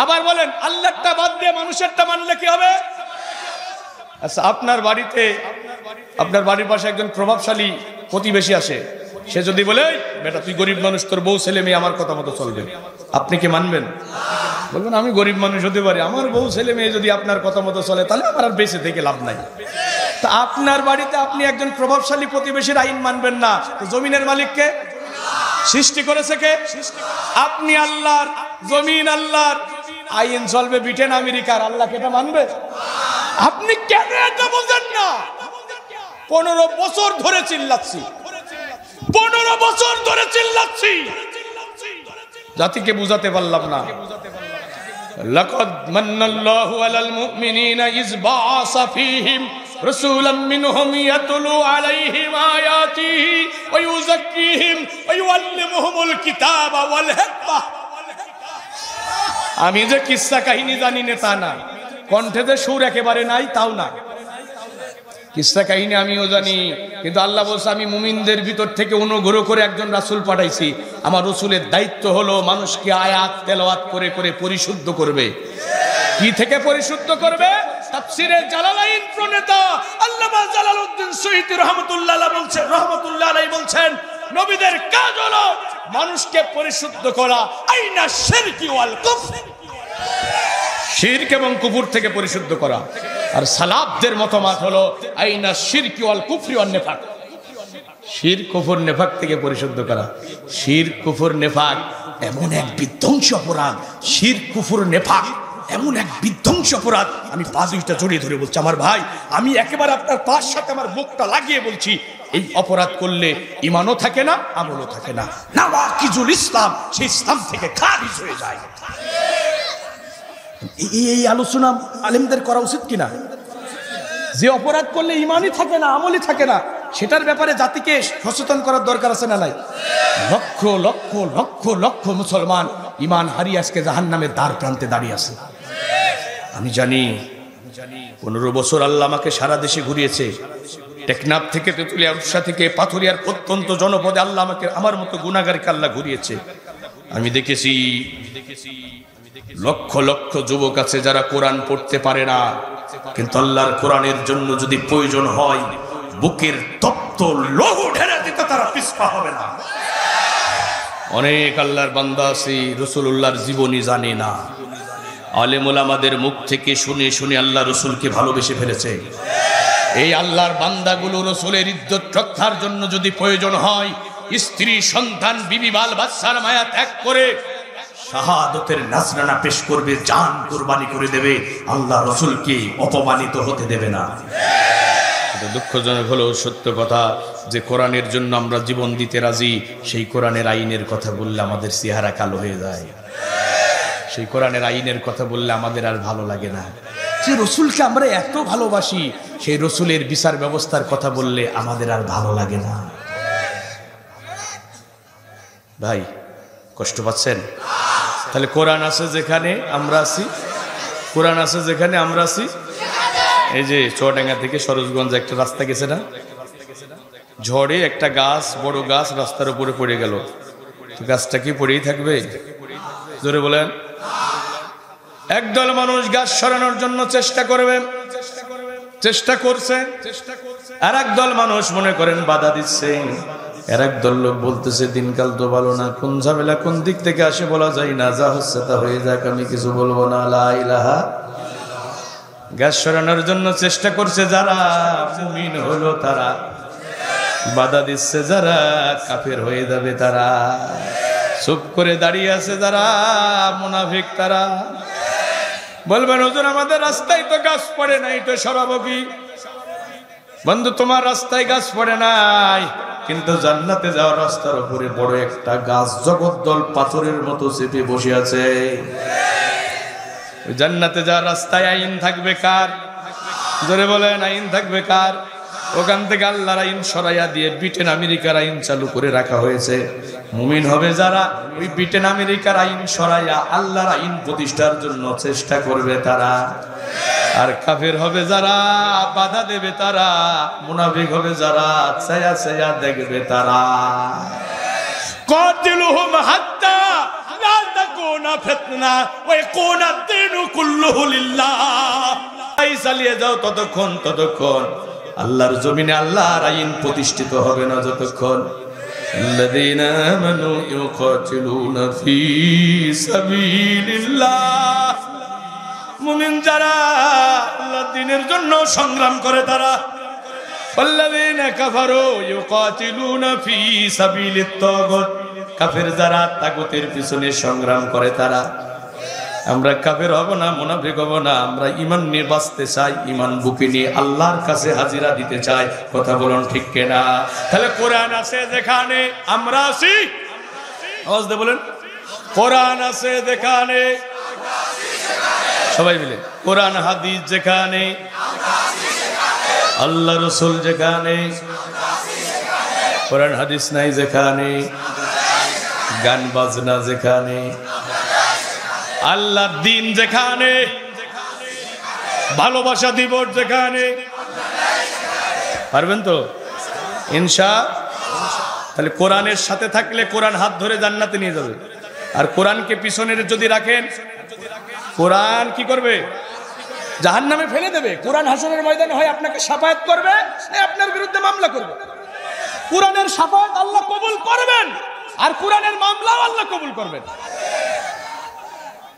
আবার বলেন, আল্লাহরটা বাদ দিয়ে মানুষেরটা মানলে কি হবে? আচ্ছা, আপনার বাড়ির পাশে একজন প্রভাবশালী প্রতিবেশী আসে, সে যদি বলে বেটা তুই গরিব মানুষ, তোর বউ ছেলে মেয়ে আমার কথা মতো চলবে, আপনি কি মানবেন? বলবেন আমি গরিব মানুষ হতে পারি, আমার বউ ছেলে মেয়ে যদি আপনার কথা মতো চলে তাহলে আমার আর বেঁচে থেকে লাভ নাই। তা আপনার বাড়িতে আপনি একজন প্রভাবশালী প্রতিবেশীর আইন মানবেন না, তো জমিনের মালিককে সৃষ্টি করেছে কে? আপনি আল্লাহর, জমিন আল্লাহর, আইন চলবে ব্রিটেন আমেরিকার, আল্লাহকে এটা মানবে? আপনি কেন এটা বোঝেন না? 15 বছর ধরে চিল্লাচ্ছি, 15 বছর ধরে চিল্লাচ্ছি, জাতিকে বুঝাতে পারলাম না। লাকাদ মান্নাল্লাহু আলাল মুমিনিনা ইয বাআসা ফীহিম রাসূলাম মিনহুম ইয়াতলু আলাইহিম আয়াতিহি ওয়া ইউযাক্কিহিম ওয়া ইউআল্লিমুহুমুল কিতাবা ওয়াল হিকমা। আমি যে কিসসা কাহিনী জানি না তা না, কণ্ঠে যে সুর একেবারে নাই তাও না, কিসসা কাহিনী আমিও জানি, কিন্তু আল্লাহ বলছে আমি মুমিনদের ভিতর থেকে অনুগ্রহ করে একজন রাসূল পাঠাইছি। আমার রাসূলের দায়িত্ব হলো মানুষকে আয়াত তেলাওয়াত করে করে পরিশুদ্ধ করবে। কি থেকে পরিশুদ্ধ করবে? তাফসীরে জালালাইন প্রণেতা আল্লামা জালালউদ্দিন সূয়ুতী রাহমাতুল্লাহ আলাইহি বলছেন, নবীদের কাজ হলো মানুষকে পরিশুদ্ধ করা, আইনা শিরকি ওয়াল কুফর, শিরক এবং কুফর থেকে পরিশুদ্ধ করা। আর সালাফদের মতবাদ হলো আইনা শিরকি ওয়াল কুফরি ওয়ান নিফাক, শিরক কুফর নেফাক থেকে পরিশুদ্ধ করা। শিরক কুফর নেফাক এমন এক বিধ্বংসী অপরাধ, শিরক কুফর নেফাক এমন এক বিধ্বংসী অপরাধ, আমি পা দুইটা জড়িয়ে ধরে বলছি আমার ভাই, আমি একেবারে আপনার পার সাথে আমার বুকটা লাগিয়ে বলছি, এই অপরাধ করলে ঈমানও থাকে না, আমলও থাকে না, নাওয়াকিজুল ইসলাম, সেই ইসলাম থেকে খারিজ হয়ে যায়। এই আলোচনা আলেমদের করা উচিত কিনা? যে অপরাধ করলে ঈমানই থাকে না, আমলই থাকে না, সেটার ব্যাপারে জাতিকে সচেতন করার দরকার আছে না নাই? লক্ষ লক্ষ লক্ষ লক্ষ মুসলমান ঈমান হারিয়ে আজকে জাহান্নামের দ্বার প্রান্তে দাঁড়িয়ে আছে। আমি জানি 15 বছর আল্লাহ আমাকে সারা দেশে ঘুরিয়েছে, টেকনাফ থেকে তেতুলিয়া, উড়সা থেকে পাথুরিয়ার প্রত্যন্ত জনপদে আল্লাহ আমাকে আমার মতো গুনাহগারকে আল্লাহ ঘুরিয়েছে। আমি দেখেছি লক্ষ লক্ষ যুবক আছে যারা কোরআন পড়তে পারে না, কিন্তু আল্লাহর কোরআনের জন্য যদি প্রয়োজন হয় বুকের তপ্ত লৌহ ঢেলে দিতে তারা পিছপা হবে না। অনেক আল্লাহর বান্দা আছে রাসূলুল্লাহর জীবনী জানে না, আলেম ওলামাদের মুখ থেকে শুনে শুনে আল্লাহ রাসূলকে ভালোবেসে ফেলেছে। এই আল্লাহর বান্দাগুলো রাসূলের ইজ্জত রক্ষার জন্য যদি প্রয়োজন হয় স্ত্রী সন্তান বিবি বাল বাচ্চার মায়া ত্যাগ করে শাহাদাতের নাজরানা পেশ করবে, জান কুরবানি করে দেবে, আল্লাহ রাসূলকে অপমানিত হতে দেবে না। দুঃখজনক হলো সত্য কথা যে কোরআনের জন্য আমরা জীবন দিতে রাজি, সেই কোরআনের আইনের কথা বললে আমাদের চেহারা কালো হয়ে যায়, সেই কোরআনের আইনের কথা বললে আমাদের আর ভালো লাগে না। যে রাসূলকে আমরা এত ভালোবাসি সেই রাসূলের বিচার ব্যবস্থার কথা বললে আমাদের আর ভালো লাগে না। ভাই কষ্ট পাচ্ছেন? তাহলে কোরআন আছে যেখানে আমরা আছি, কোরআন আছে যেখানে আমরা আছি। এই যে চুয়াডাঙ্গা থেকে সরোজগঞ্জ একটা রাস্তা গেছে না, ঝড়ে একটা গাছ, বড় গাছ রাস্তার উপরে পড়ে গেল, গাছটা কি পড়েই থাকবে? জোরে বলেন। একদল মানুষ গাছ সরানোর জন্য চেষ্টা করছে, আর একদল মানুষ মনে করেন বাধা দিচ্ছে, আর একদল লোক বলতেছে দিনকাল তো ভালো না, কোন ঝামেলা কোন দিক থেকে আসে বলা যায় না, যা হচ্ছে তা হয়ে যাক, আমি কিছু বলবো না, লা ইলাহা। গাছ সরানোর জন্য চেষ্টা করছে যারা, মুমিন হলো তারা, বাধা দিচ্ছে যারা, কাফের হয়ে যাবে তারা। চুপ করে দাঁড়িয়ে আছে যারা মুনাফিক, তারা বলবেন হুজুর আমাদের রাস্তায় তো গাছ পড়ে নাই, তো সরাবো কি? বন্ধু, তোমার রাস্তায় গাছ পড়ে নাই, কিন্তু জান্নাতে যাওয়ার রাস্তার উপরে বড় একটা গাছ জগদ্দল পাথরের মতো চেপে বসে আছে। জান্নাতে যাওয়ার রাস্তায় আইন থাকবে কার? জোরে বলেন, আইন থাকবে কার? ওখান থেকে আল্লাহর আইন সরাইয়া দিয়ে ব্রিটেন আমেরিকার আইন চালু করে রাখা হয়েছে। মুমিন হবে যারা ওই ব্রিটেন আমেরিকার আইন সরাইয়া আল্লাহর আইন প্রতিষ্ঠার জন্য চেষ্টা করবে তারা। আর কাফের হবে যারা বাধা দেবে তারা, মুনাফিক হবে যারা ছায়া ছায়া দেখবে তারা। কাতিলুহুম হাত্তা লা তাকুনা ফিতনা ওয়া ইয়াকুনা আদ-দীনু কুল্লুহু লিল্লাহ। এই চালিয়ে যাও ততক্ষণ আল্লাহর জমিনে আল্লাহর আইন প্রতিষ্ঠিত হবে না, যতক্ষণ আল্লাযীনা আমানু ইউকাতিলুনা ফী সাবিলিল্লাহ। মুমিন যারা আল্লাহর দ্বীনের জন্য সংগ্রাম করে তারা। আল্লাযীনা কাফারু ইউকাতিলুনা ফী সাবিলিত তাগুত। কাফের যারা তাগুতের পিছনে সংগ্রাম করে তারা। আমরা কাফের হব না, মুনাফিক হব না, আমরা ঈমান নিয়ে বাঁচতে চাই, ঈমান বুকে নিয়ে আল্লাহর কাছে হাজিরা দিতে চাই। কথা বলুন ঠিক কিনা? তাহলে কোরআন আছে যেখানে আমরা আছি, আওয়াজ দিয়ে বলেন, কোরআন আছে যেখানে, সবাই মিলে কোরআন হাদিস যেখানে, আল্লাহ রাসূল যেখানে, কোরআন হাদিস নাই যেখানে, গান বাজনা যেখানে, আল্লাহর দ্বীন যেখানে, ভালোবাসা দিবস যেখানে। পারবেন তো ইনশাআল্লাহ? তাহলে কোরআনের সাথে থাকলে কোরআন হাত ধরে জান্নাতে নিয়ে যাবে। আর কোরআনকে পিছনের যদি রাখেন, কোরআন কি করবে? জাহান্নামে ফেলে দেবে। কোরআন হাসরের ময়দানে হয় আপনাকে শাফায়াত করবে, আপনার বিরুদ্ধে মামলা করবে। কোরআনের শাফায়াত আল্লাহ কবুল করবেন, আর কোরআনের মামলাও আল্লাহ কবুল করবেন।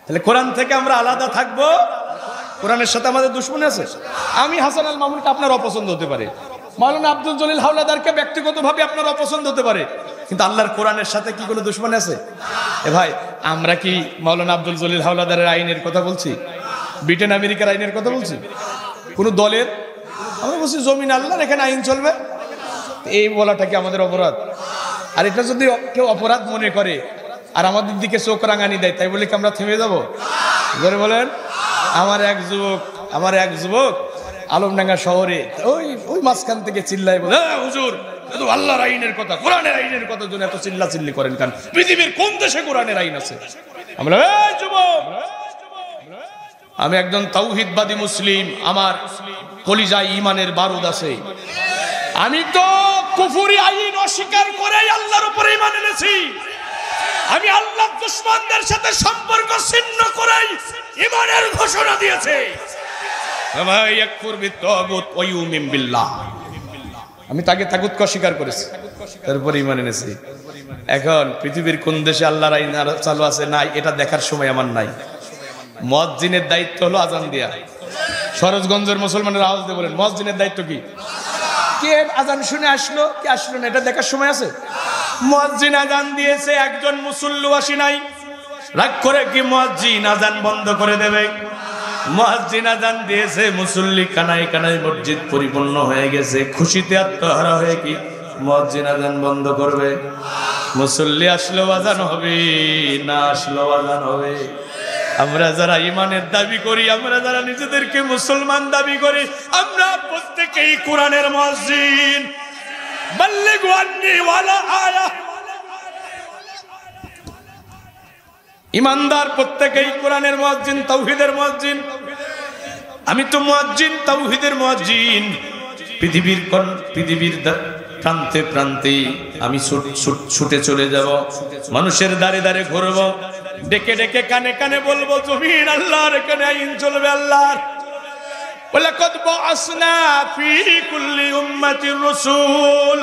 তাহলে কোরআন থেকে আমরা আলাদা থাকবো, কোরআনের সাথে আমাদের দুশমনী আছে। আমি হাসান আল মামুনকে আপনার অপছন্দ হতে পারে, মাওলানা আব্দুল জলিল হাওলাদারকে ব্যক্তিগতভাবে আপনার অপছন্দ হতে পারে, কিন্তু আল্লাহর কোরআনের সাথে কি কোনো দুশমনী আছে? এ ভাই, আমরা কি মাওলানা আব্দুল জলিল হাওলাদারের আইনের কথা বলছি? ব্রিটেন আমেরিকার আইনের কথা বলছি? কোন দলের? আমরা বলছি জমিন আল্লাহর, এখানে আইন চলবে। এই বলাটা কি আমাদের অপরাধ? আর এটা যদি কেউ অপরাধ মনে করে আর আমাদের দিকে চোখ রাঙানি দেয়, তাই বলে কি আমরা থেমে যাবো? ধরে বলেন, আমার এক যুবক আলমডাঙ্গা শহরে ওই মাঝখান থেকে চিল্লাই বলে, হুজুর আল্লাহর আইনের কথা, কোরআনের আইনের কথা জন্য এত চিল্লাচিল্লি করেন কেন? পৃথিবীর কোন দেশে কোরআনের আইন আছে? আমরা যুবক, আমি একজন তাওহীদবাদী মুসলিম, আমার কলিজায় ঈমানের বারুদ আছে। আমি তো কুফরি আইন অস্বীকার করে আল্লাহর উপরে ঈমান এনেছি। আমি আল্লাহর দুশমনদের সাথে সম্পর্ক ছিন্ন করে ঈমানের ঘোষণা দিয়েছি। ভাই, ইয়াকফুর বিত-তাগুত ওয়া ইউমিন বিল্লাহ। আমি তাকে তাগুতকে অস্বীকার করেছি, তারপর ঈমান এনেছি। এখন পৃথিবীর কোন দেশে আল্লাহর আইন চালু আছে নাই এটা দেখার সময় আমার নাই। মুয়াজ্জিনের দায়িত্ব হলো আজান দেয়া। সরোজগঞ্জের মুসলমানের আওয়াজ দিয়ে বলেন, মুয়াজ্জিনের দায়িত্ব কি? কে আজান শুনে আসলো, কে আসলো না, এটা দেখার সময় আছে? মুয়াজ্জিন আজান দিয়েছে, একজন মুসল্লি আসে নাই, রাগ করে কি মুয়াজ্জিন আজান বন্ধ করে দেবে? মুয়াজ্জিন আজান দিয়েছে, মুসল্লি কানায় কানায় মসজিদ পরিপূর্ণ হয়ে গেছে, খুশিতে আত্মহারা হয়ে কি মুয়াজ্জিন আজান বন্ধ করবে? মুসল্লি আসলেও আজান হবে, না আসলেও আজান হবে। আমরা যারা ঈমানের দাবি করি, আমরা যারা নিজেদেরকে মুসলমান দাবি করি, আমরা প্রত্যেকেই কোরআনের মুয়াজ্জিন। বাল্লিগু আন্নী ওয়ালা আয়া। ঈমানদার প্রত্যেকেই কোরআনের মুয়াজ্জিন, তাওহীদের মুয়াজ্জিন। আমি তো মুয়াজ্জিন, তাওহীদের মুয়াজ্জিন। পৃথিবীর প্রান্তে প্রান্তে আমি ছুটে চলে যাব, মানুষের দাঁড়ে দাঁড়ে ঘুরব, ডেকে ডেকে কানে কানে বলবো, জমিন আল্লাহর, এখানে আইন চলবে আল্লাহর। ওয়ালাকাদ বাআসনা ফি কুল্লি উম্মাতির রাসূল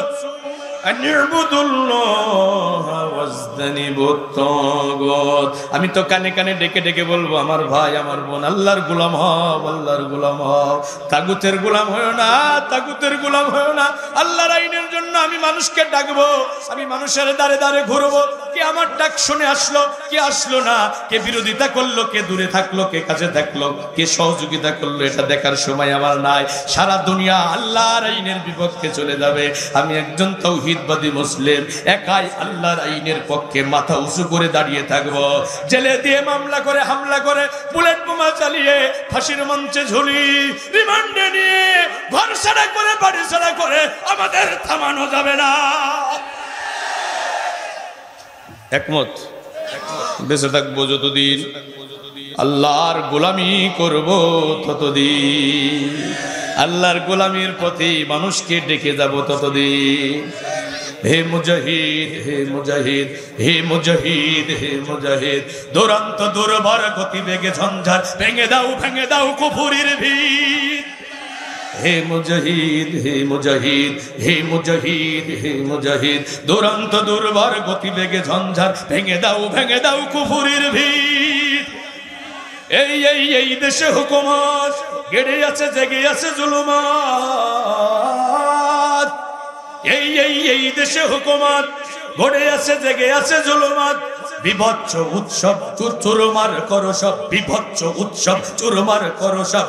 আমি তো কানে কানে ডেকে ডেকে বলবো আমার ভাই আমার বোন আল্লাহর গোলাম হও, আল্লাহর গোলাম হও, তাগুতের গোলাম হও না, তাগুতের গোলাম হও না। আল্লাহর আইনের জন্য আমি মানুষকে ডাকবো, আমি মানুষের দ্বারে দ্বারে ঘুরবো, কে আমার ডাক শুনে আসলো, কে আসলো না, কে বিরোধিতা করলো, কে দূরে থাকলো, কে কাছে থাকলো, কে সহযোগিতা করলো, এটা দেখার সময় আমার নাই। সারা দুনিয়া আল্লাহর আইনের বিপক্ষে চলে যাবে, আমি একজন তাওহীদবাদী মুসলিম একাই আল্লাহর আইনের পক্ষে মাথা উঁচু করে দাঁড়িয়ে থাকবো। জেলে দিয়ে মামলা করে, হামলা করে, বুলেট বোমা চালিয়ে, ফাঁসির মঞ্চে ঝুলি, রিমান্ডে নিয়ে, ঘর ছাড়া করে, বাড়ি ছাড়া করে আমাদের থামানো যাবে না। একমত? বেঁচে থাকবো যতদিন, আল্লাহর গোলামি করব ততদিন, আল্লাহর গোলামির পথে মানুষকে ডেকে যাব ততদিন। হে মুজাহিদ, হে মুজাহিদ, হে মুজাহিদ, হে মুজাহিদ, দুরন্ত দুর্বার গতি বেগে ঝঞ্ঝার ভেঙে দাও কুফুরির ভিত। হে মুজাহিদ, হে মুজাহিদ, হে মুজাহিদ, হে মুজাহিদ, দুরন্ত দুর্বার গতি বেগে ঝঞ্ঝার ভেঙে দাও কুফুরির ভিত। এই দেশে হুকুমত গেড়ে আছে, জেগে আছে জুলুমাত। এই দেশে হুকুমত গড়ে আছে, জেগে আছে জুলুমাত। বিভৎস উৎসব চুরমার করো সব, বিভৎস উৎসব চুরমার করো সব।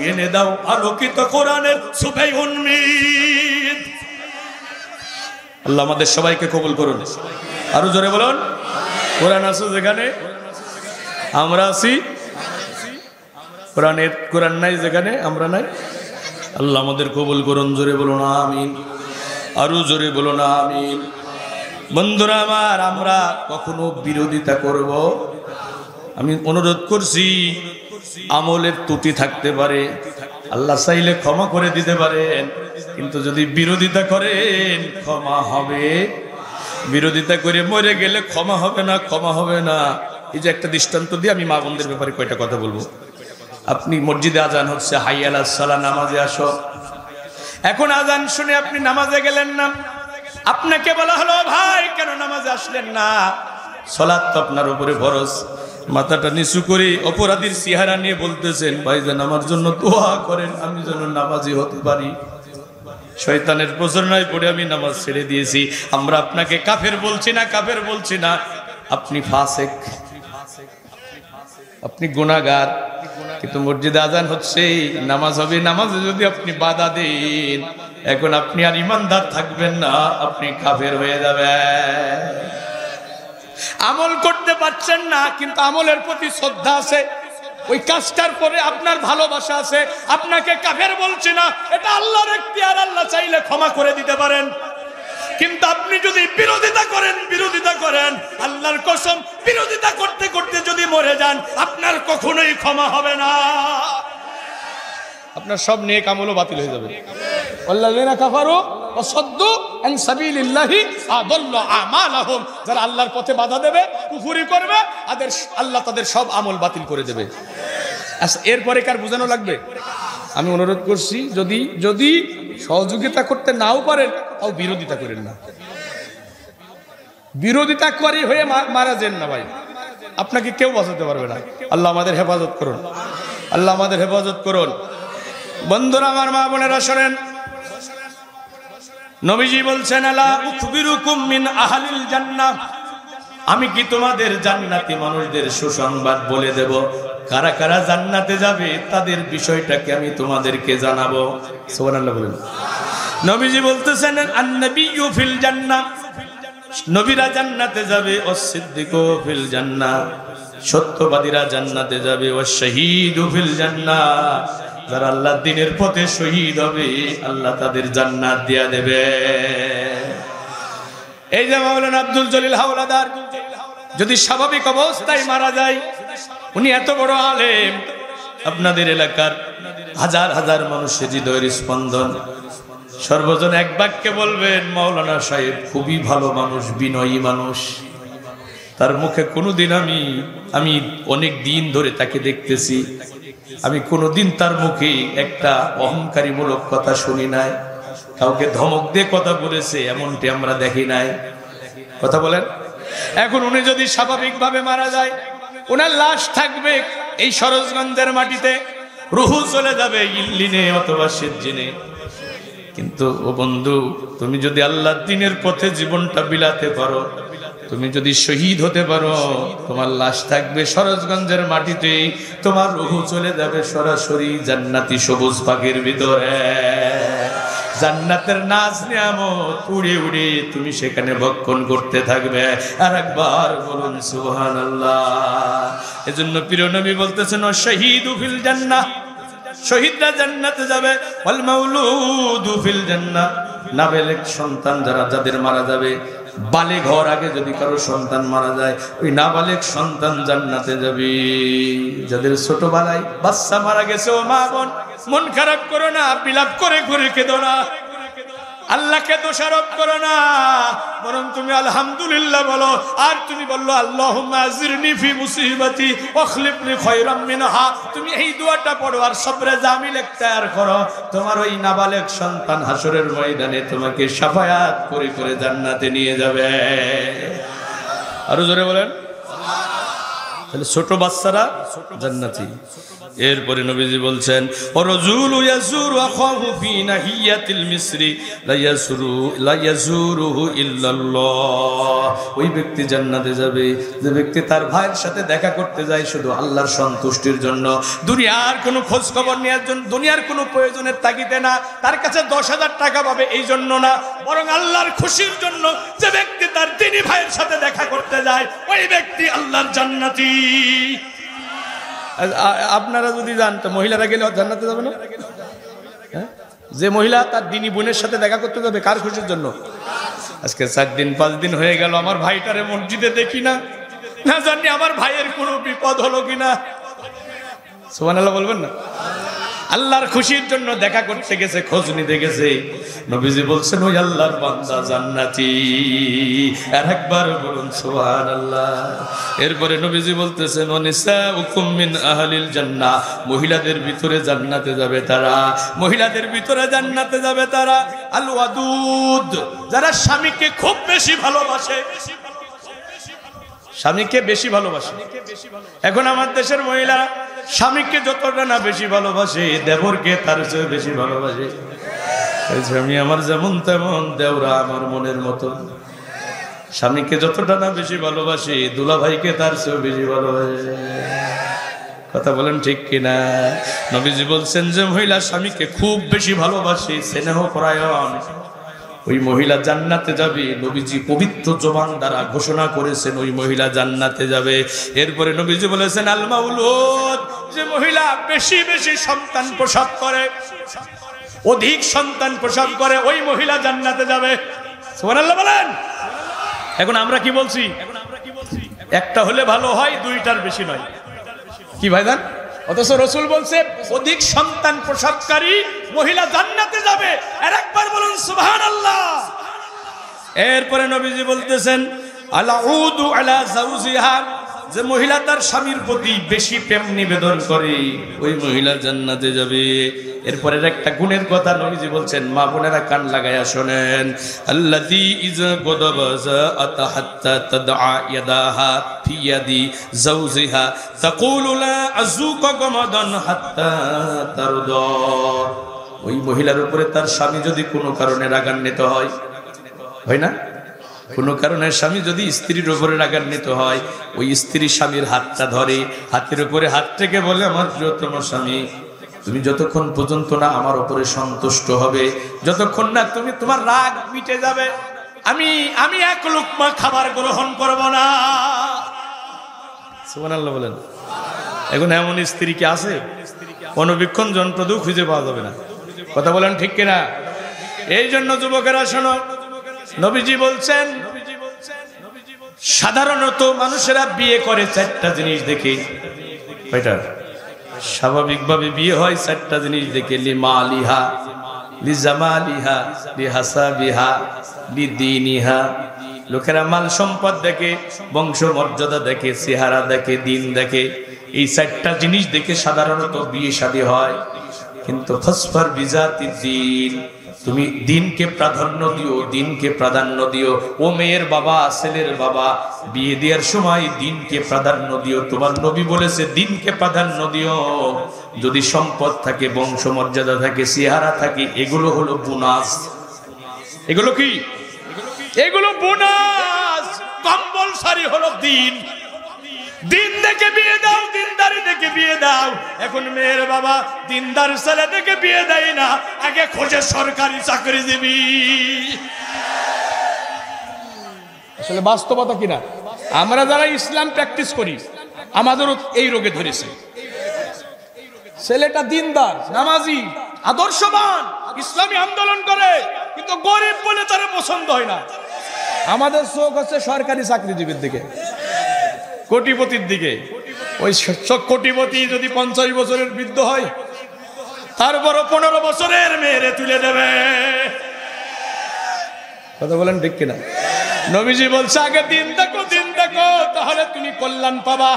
এনে দাও আলোকিত কোরআনের সুফে উন্মিদ। আল্লাহ আমাদের সবাইকে কবুল করুন। আরো জোরে বলুন, কোরআন আছে যেখানে আমরা আছি, কোরআন নাই যেখানে আমরা নাই। আল্লাহ আমাদের কবুল করুন। জোরে বলুন আমিন, আরো জোরে বলুন আমিন। বন্ধুরা আমার, আমরা কখনো বিরোধিতা করব, আমি অনুরোধ করছি, আমলের ত্রুটি থাকতে পারে, আল্লাহ চাইলে ক্ষমা করে দিতে পারেন, কিন্তু যদি বিরোধিতা করেন ক্ষমা হবে, বিরোধিতা করে মরে গেলে ক্ষমা হবে না, ক্ষমা হবে না। এই যে একটা দৃষ্টান্ত দিয়ে আমি মা বোনদের ব্যাপারে কয়টা কথা বলবো। আপনি মসজিদে আজান হচ্ছে, হাইয়া আলাস সালাহ, নামাজে আসো। এখন আজান শুনে আপনি নামাজে গেলেন না, আপনাকে বলা হলো ভাই কেন নামাজে আসলেন না? সালাত তো আপনার উপরে ফরজ। মাথাটা নিচু করে অপরাধীর চেহারা নিয়ে বলতেছেন, ভাইজান আমার জন্য দোয়া করেন, আমি যেন নামাজি হতে পারি। শয়তানের প্রচারণায় পড়ে আমি নামাজ ছেড়ে দিয়েছি। আমরা আপনাকে কাফের বলছি না, কাফের বলছি না, আপনি ফাসেক, আপনি গুনাহগার। কিন্তু মসজিদে আজান হচ্ছে, নামাজ হবে, নামাজে যদি আপনি বাধা দেন, এখন আপনি আর ইমানদার থাকবেন না, আপনি কাফের হয়ে যাবেন। আমল করতে পারছেন না, কিন্তু আমলের প্রতি শ্রদ্ধা আছে, ওই কাজটার পরে আপনার ভালোবাসা আছে। আপনাকে কাফের বলছি না, এটা আল্লাহর ইখতিয়ার, আল্লাহ চাইলে ক্ষমা করে দিতে পারেন। কিন্তু আপনি যদি বিরোধিতা করেন, আল্লাহর কসম, বিরোধিতা করতে করতে যদি মরে যান, আপনার কখনোই ক্ষমা হবে না, আপনার সব নেক আমলও বাতিল হয়ে যাবে। আল্লাযীনা কাফারু ওয়া সাদ্দু আন সাবিলিল্লাহি আদাল্লু আমালাহুম, যারা আল্লাহর পথে বাধা দেবে, কুফরি করবে, আল্লাহ তাদের সব আমল বাতিল করে দেবে। আচ্ছা, এরপরে কার বোঝানো লাগবে? আমি অনুরোধ করছি, যদি সহযোগিতা করতে নাও পারেন, তাও বিরোধিতা করেন না, বিরোধিতা করে হয়ে মারা যান না ভাই, আপনাকে কেউ বাঁচাতে পারবে না। আল্লাহ আমাদের হেফাজত করুন, আল্লাহ আমাদের হেফাজত করুন। বন্ধুরা আমার, মা বোনেরা শোনেন, নবীজি বলছেন, আলা উখবিরুকুম মিন আহলিল জান্নাহ, আমি কি তোমাদের জান্নাতি মানুষদের সুসংবাদ বলে দেব? কারা কারা জান্নাতে যাবে তাদের বিষয়টাকে আমি তোমাদেরকে জানাবো। সুবহানাল্লাহ বলেন। নবীজি বলতেছেন, আন-নাবিয়্যু ফিল জান্নাহ, নবীরা জান্নাতে যাবে, ওয়াস-সিদ্দিকু ফিল জান্নাহ, সত্যবাদীরা জান্নাতে যাবে, ওয়াস-শাহীদু ফিল জান্নাহ, যারা আল্লাহর দ্বীনের পথে শহীদ হবে আল্লাহ তাদের জান্নাত দিয়া দেবে। এই যে মাওলানা আব্দুল জলিল হাওলাদার যদি স্বাভাবিক অবস্থায় মারা যায়, উনি এত বড় আলেম, আপনাদের এলাকার হাজার হাজার মানুষের হৃদয়ের স্পন্দন, সর্বজন এক বাক্যে বলবেন, মাওলানা সাহেব খুবই ভালো মানুষ, বিনয়ী মানুষ। তার মুখে কোনোদিন আমি অনেক দিন ধরে তাকে দেখতেছি, আমি কোনোদিন তার মুখে একটা অহংকারীমূলক কথা শুনি নাই। কাউকে ধমক দিয়ে কথা বলেছে এমনটি আমরা দেখি নাই। কথা বলেন। এখন উনি যদি স্বাভাবিকভাবে মারা যায়, ওনার লাশ থাকবে এই সরোজগঞ্জের মাটিতে, রুহু চলে যাবে ইল্লিনে অথবা সিজ্জিনে। কিন্তু ও বন্ধু, তুমি যদি আল্লাহর দ্বীনের পথে জীবনটা বিলাতে পারো, তুমি যদি শহীদ হতে পারো, তোমার লাশ থাকবে সরোজগঞ্জের মাটিতে, তোমার রুহু চলে যাবে সরাসরি জান্নাতি সবুজ পাখির ভিতরে। জান্নাতের নাজ নিয়ামত উড়ে উড়ে তুমি সেখানে ভক্ষণ করতে থাকবে। আর একবার বলুন সুবহানাল্লাহ। এজন্য প্রিয় নবী বলতেছেন, শাহীদু ফিল জান্নাহ, শহীদরা জান্নাতে যাবে, ওয়াল মাউলুদু ফিল জান্নাহ, নাবালেগ সন্তান যাদের মারা যাবে, বালেগ হওয়ার আগে যদি কারো সন্তান মারা যায়, ওই নাবালেগ সন্তান জান্নাতে যাবে। যাদের ছোটবেলায় বাচ্চা মারা গেছে, ও মা বোন, মন খারাপ করো না, বিলাপ করে করে কেঁদো না, আল্লাহকে দোষারোপ করো না, বরং তুমি আলহামদুলিল্লাহ বলো। আর তুমি বললো, আল্লাহুম্মা আজিরনি ফি মুসিবাতি ওয়াখলিফনি খায়রাম মিনহা। তুমি এই দোয়াটা পড়ো আর সবরে জামিল ইখতিয়ার করো। তোমার ওই নাবালেগ সন্তান হাসরের ময়দানে তোমাকে শাফায়াত করে করে জান্নাতে নিয়ে যাবে। আরো জোরে বলেন। তাহলে ছোট বাচ্চারা জান্নাতি। এরপরে নবীজি বলছেন, ওয়ারাজুলু ইয়াজুরু আখাহু ফি নাহিয়াতিল মিসরি লা ইয়াজুরুহু ইল্লাল্লাহ। ওই ব্যক্তি জান্নাতে যাবে যে ব্যক্তি তার ভাইয়ের সাথে দেখা করতে যায় শুধু আল্লাহর সন্তুষ্টির জন্য, দুনিয়ার কোনো খোঁজ খবর নেওয়ার জন্য, দুনিয়ার কোনো প্রয়োজনের তাগিদে না, তার কাছে 10,000 টাকা পাবে এই জন্য না, বরং আল্লাহর খুশির জন্য। যে ব্যক্তি তার দিনী ভাইয়ের সাথে দেখা করতে যায়, ওই ব্যক্তি আল্লাহর জান্নাতি। আপনারা যদি যান তো মহিলারা গেলে জান্নাতে যাবে না? যে মহিলা তার দিনী বোনের সাথে দেখা করতে যাবে, কার খুশির জন্য? আজকে 4 দিন 5 দিন হয়ে গেল আমার ভাইটারে মসজিদে দেখি না, না জানি আমার ভাইয়ের কোনো বিপদ হলো কিনা। সুবহানাল্লাহ বলবেন না? আল্লাহর খুশির জন্য দেখা করতে গেছে, খোঁজ নিতে গেছে। নবীজি বলছেন, ওই আল্লাহর বান্দা জান্নাতি। আর একবার বলুন সুবহানাল্লাহ। এরপরে নবীজি বলতেছেন, ওয়ানিসাউকুম মিন আহলিল জান্নাহ, মহিলাদের ভিতরে জান্নাতে যাবে তারা, মহিলাদের ভিতরে জান্নাতে যাবে তারা আল ওয়াদুদ, যারা স্বামীকে খুব বেশি ভালোবাসে, স্বামীকে বেশি ভালোবাসে। এখন আমার দেশের মহিলারা স্বামীকে যতটা না বেশি ভালোবাসে, দেবরকে তার চেয়ে বেশি ভালোবাসে। স্বামী আমার যেমন তেমন, দেওরা আমার মনের মতো। স্বামীকে যতটা না বেশি ভালোবাসে, দুলাভাইকে তার চেয়ে বেশি ভালোবাসে। কথা বলেন ঠিক কিনা? নবীজি বলছেন, যে মহিলা স্বামীকে খুব বেশি ভালোবাসে, স্নেহ পরায়ণ, ওই মহিলা জান্নাতে যাবে। নবীজি পবিত্র জবান দ্বারা ঘোষণা করেছেন, ওই মহিলা জান্নাতে যাবে। এরপরে নবীজি বলেছেন, আল মাউলুদ, যে মহিলা বেশি বেশি সন্তান প্রসব করে, অধিক সন্তান প্রসব করে, ওই মহিলা জান্নাতে যাবে। সুবহানাল্লাহ বলেন। এখন আমরা কি বলছি? একটা হলে ভালো হয়, 2টার বেশি নয়। কি ভাইজান? অথচ রাসূল বলছে, অধিক সন্তান প্রসবকারী মহিলা জান্নাতে যাবে। আর একবার বলুন সুবহানাল্লাহ। এরপরে নবীজি বলতেছেন, আলাউদু আলা যাওজিহা, যে মহিলা তার স্বামীর প্রতি বেশি প্রেম নিবেদন করে, ওই মহিলা জান্নাতে যাবে। এরপরের একটা গুণের কথা নবীজি বলছেন, মা বোনেরা কান লাগায়া শোনেন, আল্লাযী ইযা গাদাবা যাআত হাত্তা তাদআ ইয়াদাহা ফি ইয়াদি যাওজিহা তাকুলু লা আযুকা গামাদান হাত্তা তারদা। ওই মহিলার উপরে তার স্বামী যদি কোনো কারণে রাগান্বিত হয়, হয় না? কোনো কারণে স্বামী যদি স্ত্রীর উপরে রাগান্বিত হয়, ওই স্ত্রী স্বামীর হাতটা ধরে, হাতের উপরে হাত থেকে বলে, আমার প্রিয়তম স্বামী, তুমি যতক্ষণ পর্যন্ত না আমার উপরে সন্তুষ্ট হবে, যতক্ষণ না তুমি তোমার রাগ মিটে যাবে, আমি এক লুকমা খাবার গ্রহণ করব না। সুবহানাল্লাহ বলেন। এখন এমন স্ত্রী কি আছে? অনুবীক্ষণ যন্ত্র দিয়েও খুঁজে পাওয়া যাবে না। কথা বলেন ঠিক কিনা? এই জন্য যুবকেরা শোনো, নবীজি বলছেন, সাধারণত মানুষেরা বিয়ে করে 4টা জিনিস দেখে। কয়টা? স্বাভাবিকভাবে বিয়ে হয় 4টা জিনিস দেখে, লিমালিহা, লিজামালিহা, লিহাসাবিহা, লিদীনিহা। লোকেরা মাল সম্পদ দেখে, বংশ মর্যাদা দেখে, চেহারা দেখে, দিন দেখে। এই 4টা জিনিস দেখে সাধারণত বিয়ে শাদী হয়। কিন্তু ফাসফার বিজাতিদ দ্বীন, তুমি দিনকে প্রাধান্য দিও, দিনকে প্রাধান্য দিও। ও মেয়ের বাবা, ছেলের বাবা, বিয়ে দেওয়ার সময় দিনকে প্রাধান্য দিও। তোমার নবী বলেছে দিনকে প্রাধান্য দিও। যদি সম্পদ থাকে, বংশমর্যাদা থাকে, চেহারা থাকে, এগুলো হলো বোনাস। এগুলো কি? এগুলো বোনাস। কম্পালসারি হলো দিন। দিন দেখে বিয়ে দাও, দিনদারি দেখে বিয়ে দাও। এখন মেয়ের বাবা দিনদার ছেলে দেখে বিয়ে দেয় না, আগে খোঁজে সরকারি চাকরিজীবী। আসলে বাস্তবতা কিনা? আমরা যারা ইসলাম প্র্যাকটিস করি আমাদেরও এই রোগে ধরেছে। ছেলেটা দিনদার, নামাজি, আদর্শবান, ইসলামী আন্দোলন করে, কিন্তু গরিব বলে তার পছন্দ হয় না। আমাদের চোখ হচ্ছে সরকারি চাকরিজীবীর দিকে, কোটিপতির দিকে। ওই কোটিপতি যদি 50 বছরের বৃদ্ধ হয়, তারপর 15 বছরের মেয়েরে তুলে দেবে। কথা বলেন ঠিক কিনা? নবীজি বলছে আগে দিন দেখো, দিন দেখো, তাহলে তুমি কল্যাণ পাবা।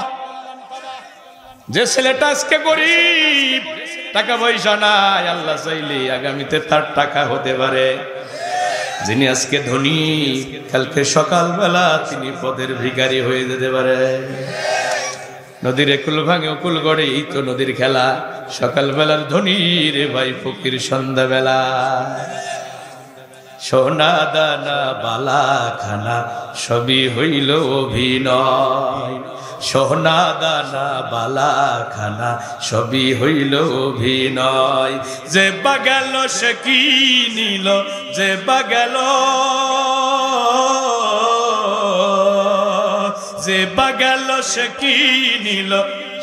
যে ছেলেটা আজকে গরিব, টাকা পয়সা নাই, আল্লাহ চাইলে আগামীতে তার টাকা হতে পারে। যিনি আজকে ধনী, কালকে সকালবেলা তিনি পদের ভিখারি হয়ে যেতে পারে। নদীর একুল ভাঙে অকুল গড়ে, এই তো নদীর খেলা। সকালবেলার ধনী রে ভাই ফকির সন্ধ্যাবেলা। সোনা দানা বালা খানা সবই হইল অভিনয়। সোনা দানা বালা খানা সবই হইল অভিনয়। যে বা গেল সে কি নিল, যে বা গেল, যে বা গেল সে কি নিল,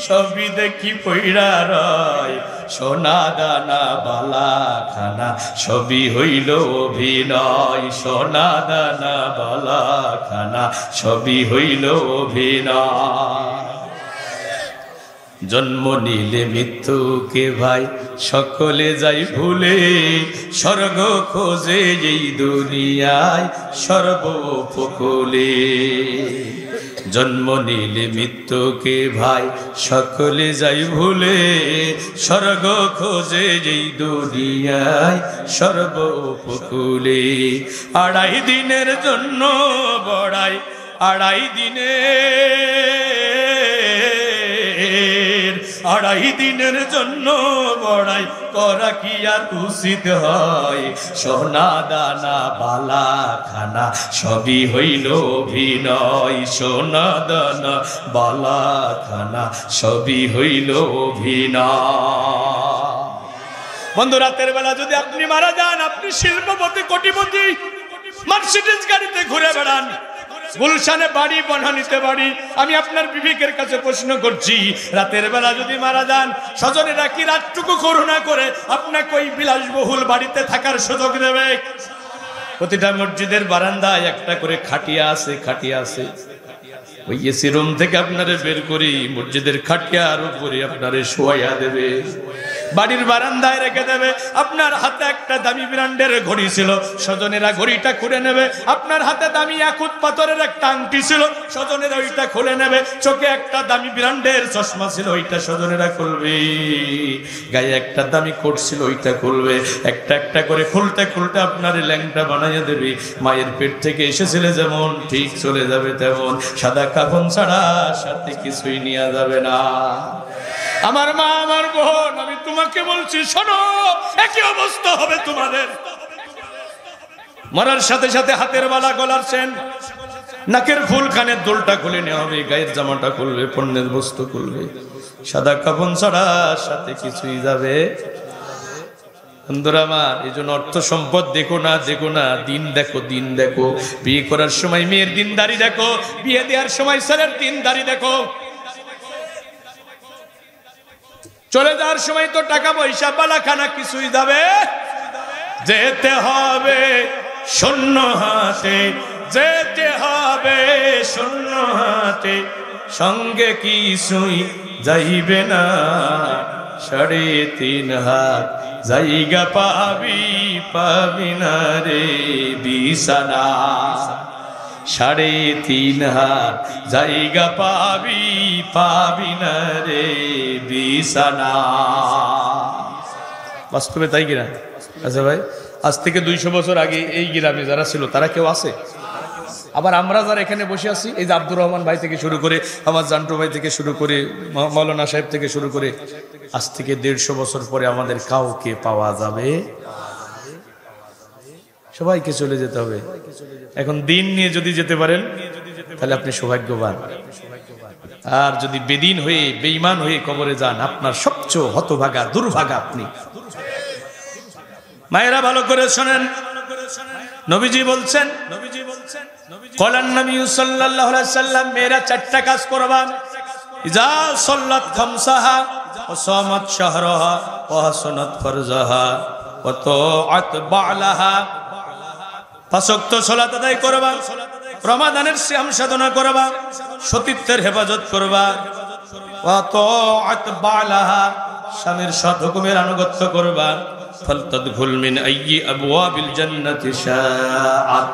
সবই দেখি পইড়া রয়। সোনা দানা বালা খানা সবই হইল অভিনয়। সোনা দানা বালা খানা সবই হইল অভিনয়। জন্ম নিলে মৃত্যুকে ভাই সকলে যাই ভুলে, স্বর্গ খোঁজে এই দুনিয়ায় সর্বপকুলে। জন্ম নিলে মৃত্যুকে ভাই সকলে যাই ভুলে, স্বর্গ খোঁজে এই দুনিয়ায় সর্বপকুলে। 2.5 দিনের জন্য বড়াই, 2.5 দিনের জন্য বড়াই করা কি আর উচিত হয়? সোনা দানা বালা খানা সবই হইল অভিনয়। সোনা দানা বালা খানা সবই হইল অভিনয়। বন্ধু, রাতের বেলা যদি আপনি মারা যান, আপনি শিল্পপতি, কোটিপতি, মার্সিডিজ গাড়িতে ঘুরে বেড়ান, গুলশানে বাড়ি, বনানীতে বাড়ি, আমি আপনার বিবেকের কাছে প্রশ্ন করছি, রাতের বেলা যদি মারা যান, স্বজনেরা কি রাতটুকু করুণা করে আপনাকে ওই বিলাসবহুল বাড়িতে থাকার সুযোগ দেবে? প্রতিটা মসজিদের বারান্দায় একটা করে খাটিয়া আছে, খাটিয়া আছে। ওই এসি রুম থেকে আপনারে বের করি মসজিদের খাটিয়ার উপরে আপনারে শোয়া দেবে, বাড়ির বারান্দায় রেখে দেবে। আপনার হাতে একটা দামি ব্র্যান্ডের ঘড়ি ছিল, স্বজনেরা ঘড়িটা খুলে নেবে। আপনার হাতে দামি আকুত পাথরের একটা আংটি ছিল, স্বজনেরা ওইটা খুলে নেবে। চোখে একটা দামি ব্র্যান্ডের চশমা ছিল, ওইটা স্বজনেরা খুলবে। গায়ে একটা দামি কোট ছিল, ওইটা খুলবে। একটা একটা করে খুলতে খুলতে আপনার ল্যাংটা বানাইয়া দেবে। মায়ের পেট থেকে এসেছিলে যেমন, ঠিক চলে যাবে তেমন। সাদা কাফন ছাড়া সাথে কিছুই নিয়ে যাবে না। আমার মা, আমার বোন, আমি তোমাকে বলছি শোনো, একই অবস্থা হবে তোমাদের। মরার সাথে সাথে হাতের বালা, গলার চেন, নাকের ফুল, কানের দুলটা খুলে নেওয়া হবে, গায়ের জামাটা খুলবে, পণ্যের বস্তু খুলবে। সাদা কাফন ছাড়া সাথে কিছুই যাবে। বন্ধুরা আমার, এই জন্য অর্থ সম্পদ দেখো না, দেখো না, দিন দেখো, দিন দেখো। বিয়ে করার সময় মেয়ের দিনদারি দেখো, বিয়ে দেওয়ার সময় ছেলের দিনদারি দেখো। চলে যাওয়ার সময় তো টাকা পয়সা বালাখানা কিছুই যাবে, যেতে হবে শূন্য হাতে, যেতে হবে শূন্য হাতে, সঙ্গে কিছুই যাইবে না। 3.5 হাত জায়গা পাবি, পাবি না রে বিছানা। 3.5 হাত জায়গা পাবি, পাবি না রে বিছানা। বাস্তবে তাই কিনা? আচ্ছা ভাই, আজ থেকে 200 বছর আগে এই গ্রামে যারা ছিল তারা কেউ আছে? আবার আমরা যারা এখানে বসে আছি, এই যে আব্দুর রহমান ভাই থেকে শুরু করে, আমার জান্টু ভাই থেকে শুরু করে, মাওলানা সাহেব থেকে শুরু করে, আজ থেকে 150 বছর পরে আমাদের কাউকে পাওয়া যাবে? সবাইকে চলে যেতে হবে। এখন দিন নিয়ে যদি যেতে পারেন তাহলে আপনি সৌভাগ্যবান, আর যদি বেদিন হয়ে বেঈমান হয়ে কবরে যান আপনার সবচেয়ে হতভাগা দুর্ভাগা আপনি। মায়েরা ভালো করে শোনেন, নবীজি বলছেন, কলান নবী সাল্লাল্লাহু আলাইহি সাল্লাম, মেয়েরা 4টা কাজ করবা, ইজা সাল্লাত খামসাহা ওয়া সামাত শাহরাহা ওয়া হাসানাত ফারজাহা ওয়া তাআত বালাহা। 5 ওয়াক্ত সালাত আদায় করবা, রমাদানের সিয়াম সাধনা করবা, সতীত্বের হেফাজত করবা, ওয়া তাআত বালাহা, স্বামীর সৎ হুকুমের আনুগত্য করবা, ফালতাদখুল মিন আইয়ি আবওয়াবিল জান্নাতি শাআত,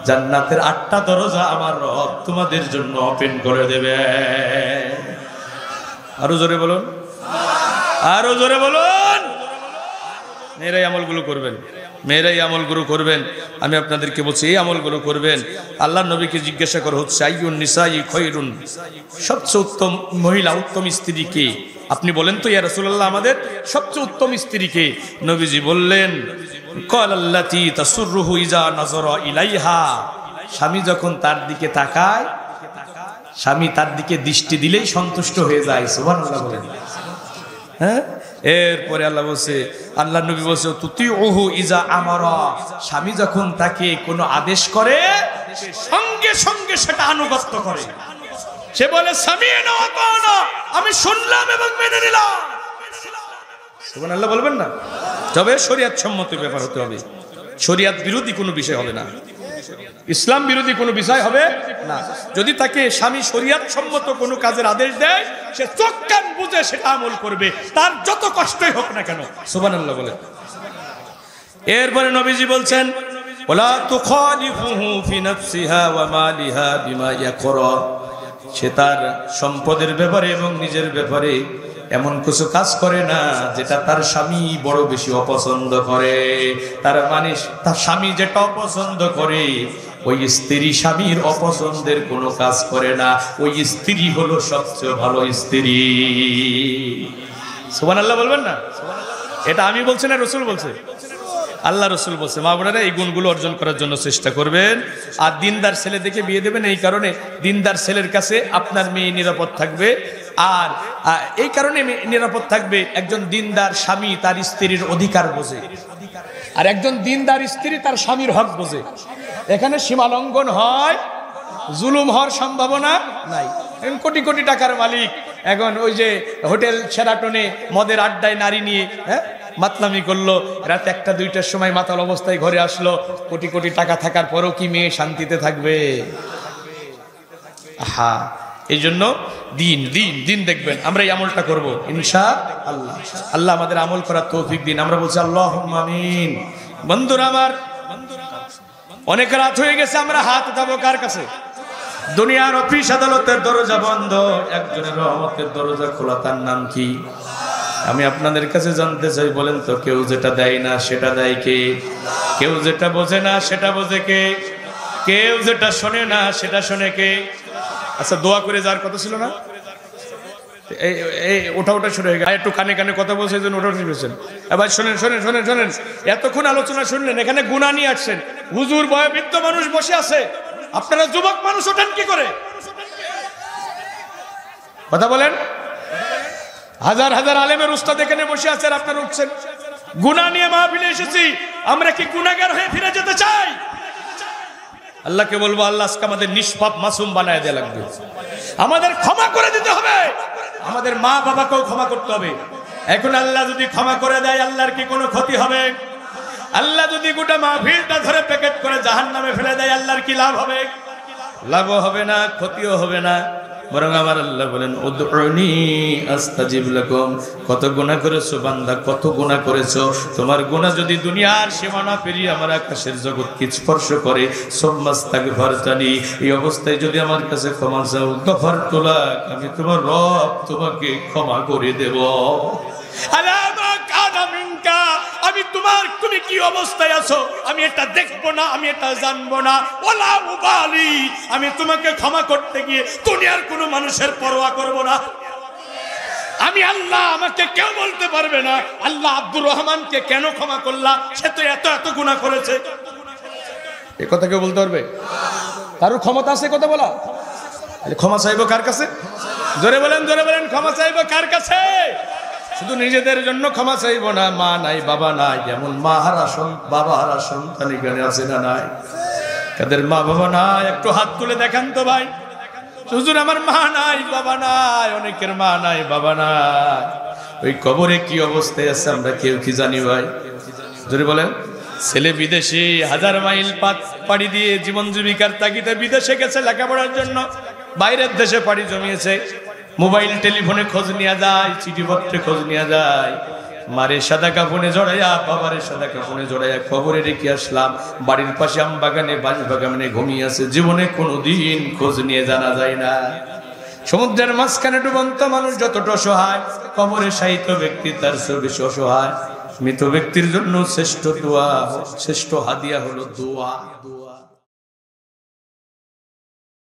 জান্নাতের 8টা দরজা আমার রব তোমাদের জন্য ওপেন করে দেবে। আরো জোরে বলুন, আরো জোরে বলুন। মেয়েরাই আমলগুলো করবেন, মেয়েরাই আমলগুলো করবেন। আমি আপনাদেরকে বলছি এই আমলগুলো করবেন। আল্লাহ নবীকে জিজ্ঞাসা করা হচ্ছে, আইয়ুন নিসাই খায়রুন, সবচেয়ে উত্তম মহিলা, উত্তম স্ত্রী কে? আপনি বলেন তো ইয়া রাসূলুল্লাহ, আমাদের সবচেয়ে উত্তম স্ত্রী কে? নবীজি বললেন, ক্বালাল্লাতী তাসুররুহু ইজা নাযারা ইলাইহা, স্বামী যখন তার দিকে তাকায়, স্বামী তার দিকে দৃষ্টি দিলেই সন্তুষ্ট হয়ে যায়। সুবহানাল্লাহ বলেন। হ্যাঁ, এরপরে আল্লাহ বলছে, আল্লাহ নবী বলছে, তুতিউহু ইজা আমারা, স্বামী যখন তাকে কোনো আদেশ করে সঙ্গে সঙ্গে সেটা আনুগত্য করে। সে বলে সামি'না ওয়া আতা'না, আমি শুনলাম এবং মেনে নিলাম। সুবহানাল্লাহ বলবেন না? তবে শরীয়ত সম্মত ব্যাপার হতে হবে, শরীয়ত বিরোধী কোনো বিষয় হবে না, ইসলাম বিরোধী কোনো বিষয় হবে না। যদি তাকে স্বামী শরীয়ত সম্মত কোনো কাজের আদেশ দেয়, সে চোখ কান বুঝে সেটা আমল করবে, তার যত কষ্টই হোক না কেন। সুবহানাল্লাহ বলেন। এরপরে নবীজি বলছেন, ওয়ালা তুখালিফুহু ফি নাফসিহা ওয়া মালিহা বিমা ইয়াকরা, সে তার সম্পদের ব্যাপারে এবং নিজের ব্যাপারে এমন কিছু কাজ করে না যেটা তার স্বামী বড় বেশি অপছন্দ করে। তার মানে তার স্বামী যেটা অপছন্দ করে ওই স্ত্রী স্বামীর অপছন্দের কোনো কাজ করে না, ওই স্ত্রী হলো সবচেয়ে ভালো স্ত্রী। সুবহানাল্লাহ বলবেন না? এটা আমি বলছি না, রাসূল বলছে, আল্লাহ রাসূল বলছে। মা বোনেরা, এই গুণগুলো অর্জন করার জন্য চেষ্টা করবেন। আর দিনদার ছেলে দেখে বিয়ে দেবেন, এই কারণে দিনদার ছেলের কাছে আপনার মেয়ে নিরাপদ থাকবে। আর এই কারণে নিরাপদ থাকবে, একজন দিনদার স্বামী তার স্ত্রীর অধিকার বোঝে, আর একজন দিনদার স্ত্রী তার স্বামীর হক বোঝে। এখানে সীমা লঙ্ঘন হয়, জুলুম হওয়ার সম্ভাবনা নাই। কোটি কোটি টাকার মালিক এখন ওই যে হোটেল শেরাটনে মদের আড্ডায় নারী নিয়ে মাতলামি করলো, রাত 1টা 2টার সময় মাতাল অবস্থায় ঘরে আসলো। কোটি কোটি টাকা থাকার পরও কি মেয়ে শান্তিতে থাকবে? হ্যাঁ, এই জন্য দিন দিন দিন দেখবেন। আমরা এই আমলটা করব ইনশাআল্লাহ। আল্লাহ আমাদের আমল করার তৌফিক দিন। আমরা বলছি আল্লাহুম্মা আমিন। বন্ধুরা আমার, অনেক রাত হয়ে গেছে, আমরা হাত উঠাবো কার কাছে? দুনিয়ার অফিস আদালতের দরজা বন্ধ, একজনের রহমতের দরজা খোলা, তার নাম কি? আমি আপনাদের কাছে জানতে চাই, বলেন তো, কেউ যেটা দেয় না সেটা দেয় কে? কেউ যেটা বোঝে না সেটা বোঝে কে? কেউ যেটা শোনে না সেটা শোনে কে? আচ্ছা, দোয়া করে যার কথা ছিল না, এই ওটা শুরু হয়ে গেল। একটু কানে কানে কথা বলছে, এই জন্য ওটা শুনেছেন। এবার শোনেন শোনেন শোনেন শোনেন, এতক্ষণ আলোচনা শুনলেন, এখানে গুনাহ নিয়ে আসছেন। হুজুর বয়োবৃদ্ধ মানুষ বসে আছে, আপনারা যুবক মানুষ ওঠেন কি করে? কথা বলেন। হাজার হাজার আলেমের উস্তাদ এখানে বসে আছে, আর আপনারা উঠছেন। গুনাহ নিয়ে মাহফিলে এসেছি, আমরা কি গুনাহগার হয়ে ফিরে যেতে চাই? আল্লাহকে বলবো, আল্লাহ আজকে আমাদের নিষ্পাপ মাসুম বানায় দেয়া লাগবে। আমাদের ক্ষমা করে দিতে হবে, আমাদের মা বাবাকেও ক্ষমা করতে হবে। এখন আল্লাহ যদি ক্ষমা করে দেয়, আল্লাহর কি কোনো ক্ষতি হবে? আল্লাহ যদি গোটা মাহফিলটা ধরে প্যাকেট করে জাহান্নামে ফেলে দেয়, আল্লাহর কি লাভ হবে? লাভও হবে না, ক্ষতিও হবে না। বরং আমার আল্লাহ বলেন, উদউনি আস্তাজিব লাকুম। কত গুনাহ করেছো বান্দা, কত গুনাহ করেছো। তোমার গুনাহ যদি দুনিয়ার সীমানা পেরিয়ে আমার আকাশের জগৎকে স্পর্শ করে, সুম্মাস্তাগফারতানি, এই অবস্থায় যদি আমার কাছে ক্ষমা চাও, গফারতু লাক, আমি তোমার রব তোমাকে ক্ষমা করে দেব। আলামা কানা মিনকা, তুমি কি অবস্থায় আছো আমি এটা দেখবো না, আমি এটা জানবো না। ওলা উবালি, আমি তোমাকে ক্ষমা করতে গিয়ে দুনিয়ার কোনো মানুষের পরোয়া করব না। আমি আল্লাহ, আমাকে কেউ বলতে পারবে না আল্লাহ আব্দুর রহমানকে কেন ক্ষমা করলা, সে তো এত এত গুনাহ করেছে। এ কথা কেউ বলতে পারবে? কারোর ক্ষমতা আছে কথা বলা? ক্ষমা চাইবো কার কাছে? জোরে বলেন, জোরে বলেন, ক্ষমা চাইবো কার কাছে? শুধু নিজেদের জন্য ক্ষমা চাইবো না। মা নাই, বাবা নাই, যেমন মা হারা বাবা হারা সন্তান এখানে আছে না নাই? কাদের মা বাবা নাই একটু হাত তুলে দেখান তো ভাই। হুজুর আমার মা নাই, বাবা নাই, অনেকের মা নাই, বাবা নাই। ওই কবরে কি অবস্থায় আছে আমরা কেউ কি জানি ভাই? জোরে বলেন। ছেলে বিদেশি, 1000 মাইল পাড়ি দিয়ে জীবন জীবিকার তাগিদে বিদেশে গেছে লেখাপড়ার জন্য, বাইরের দেশে পাড়ি জমিয়েছে। মোবাইল টেলিফোনে খোঁজ নিয়ে যায়, চিঠিপত্রে খোঁজ নিয়ে যায়। মারে সাদা কাফনে জড়াইয়া, বাবারে সাদা কাফনে জড়াইয়া কবরে রেখে আসলাম। বাড়ির পাশে আম বাগানে, বাঁশ বাগানে ঘুমিয়ে আছে। জীবনে কোনোদিন খোঁজ নিয়ে জানা যায় না। সমুদ্রের মাঝখানে ডুবন্ত মানুষ যতটা অসহায়, কবরে শায়িত ব্যক্তি তার চেয়ে বেশি অসহায়। মৃত ব্যক্তির জন্য শ্রেষ্ঠ দোয়া, শ্রেষ্ঠ হাদিয়া হলো দোয়া।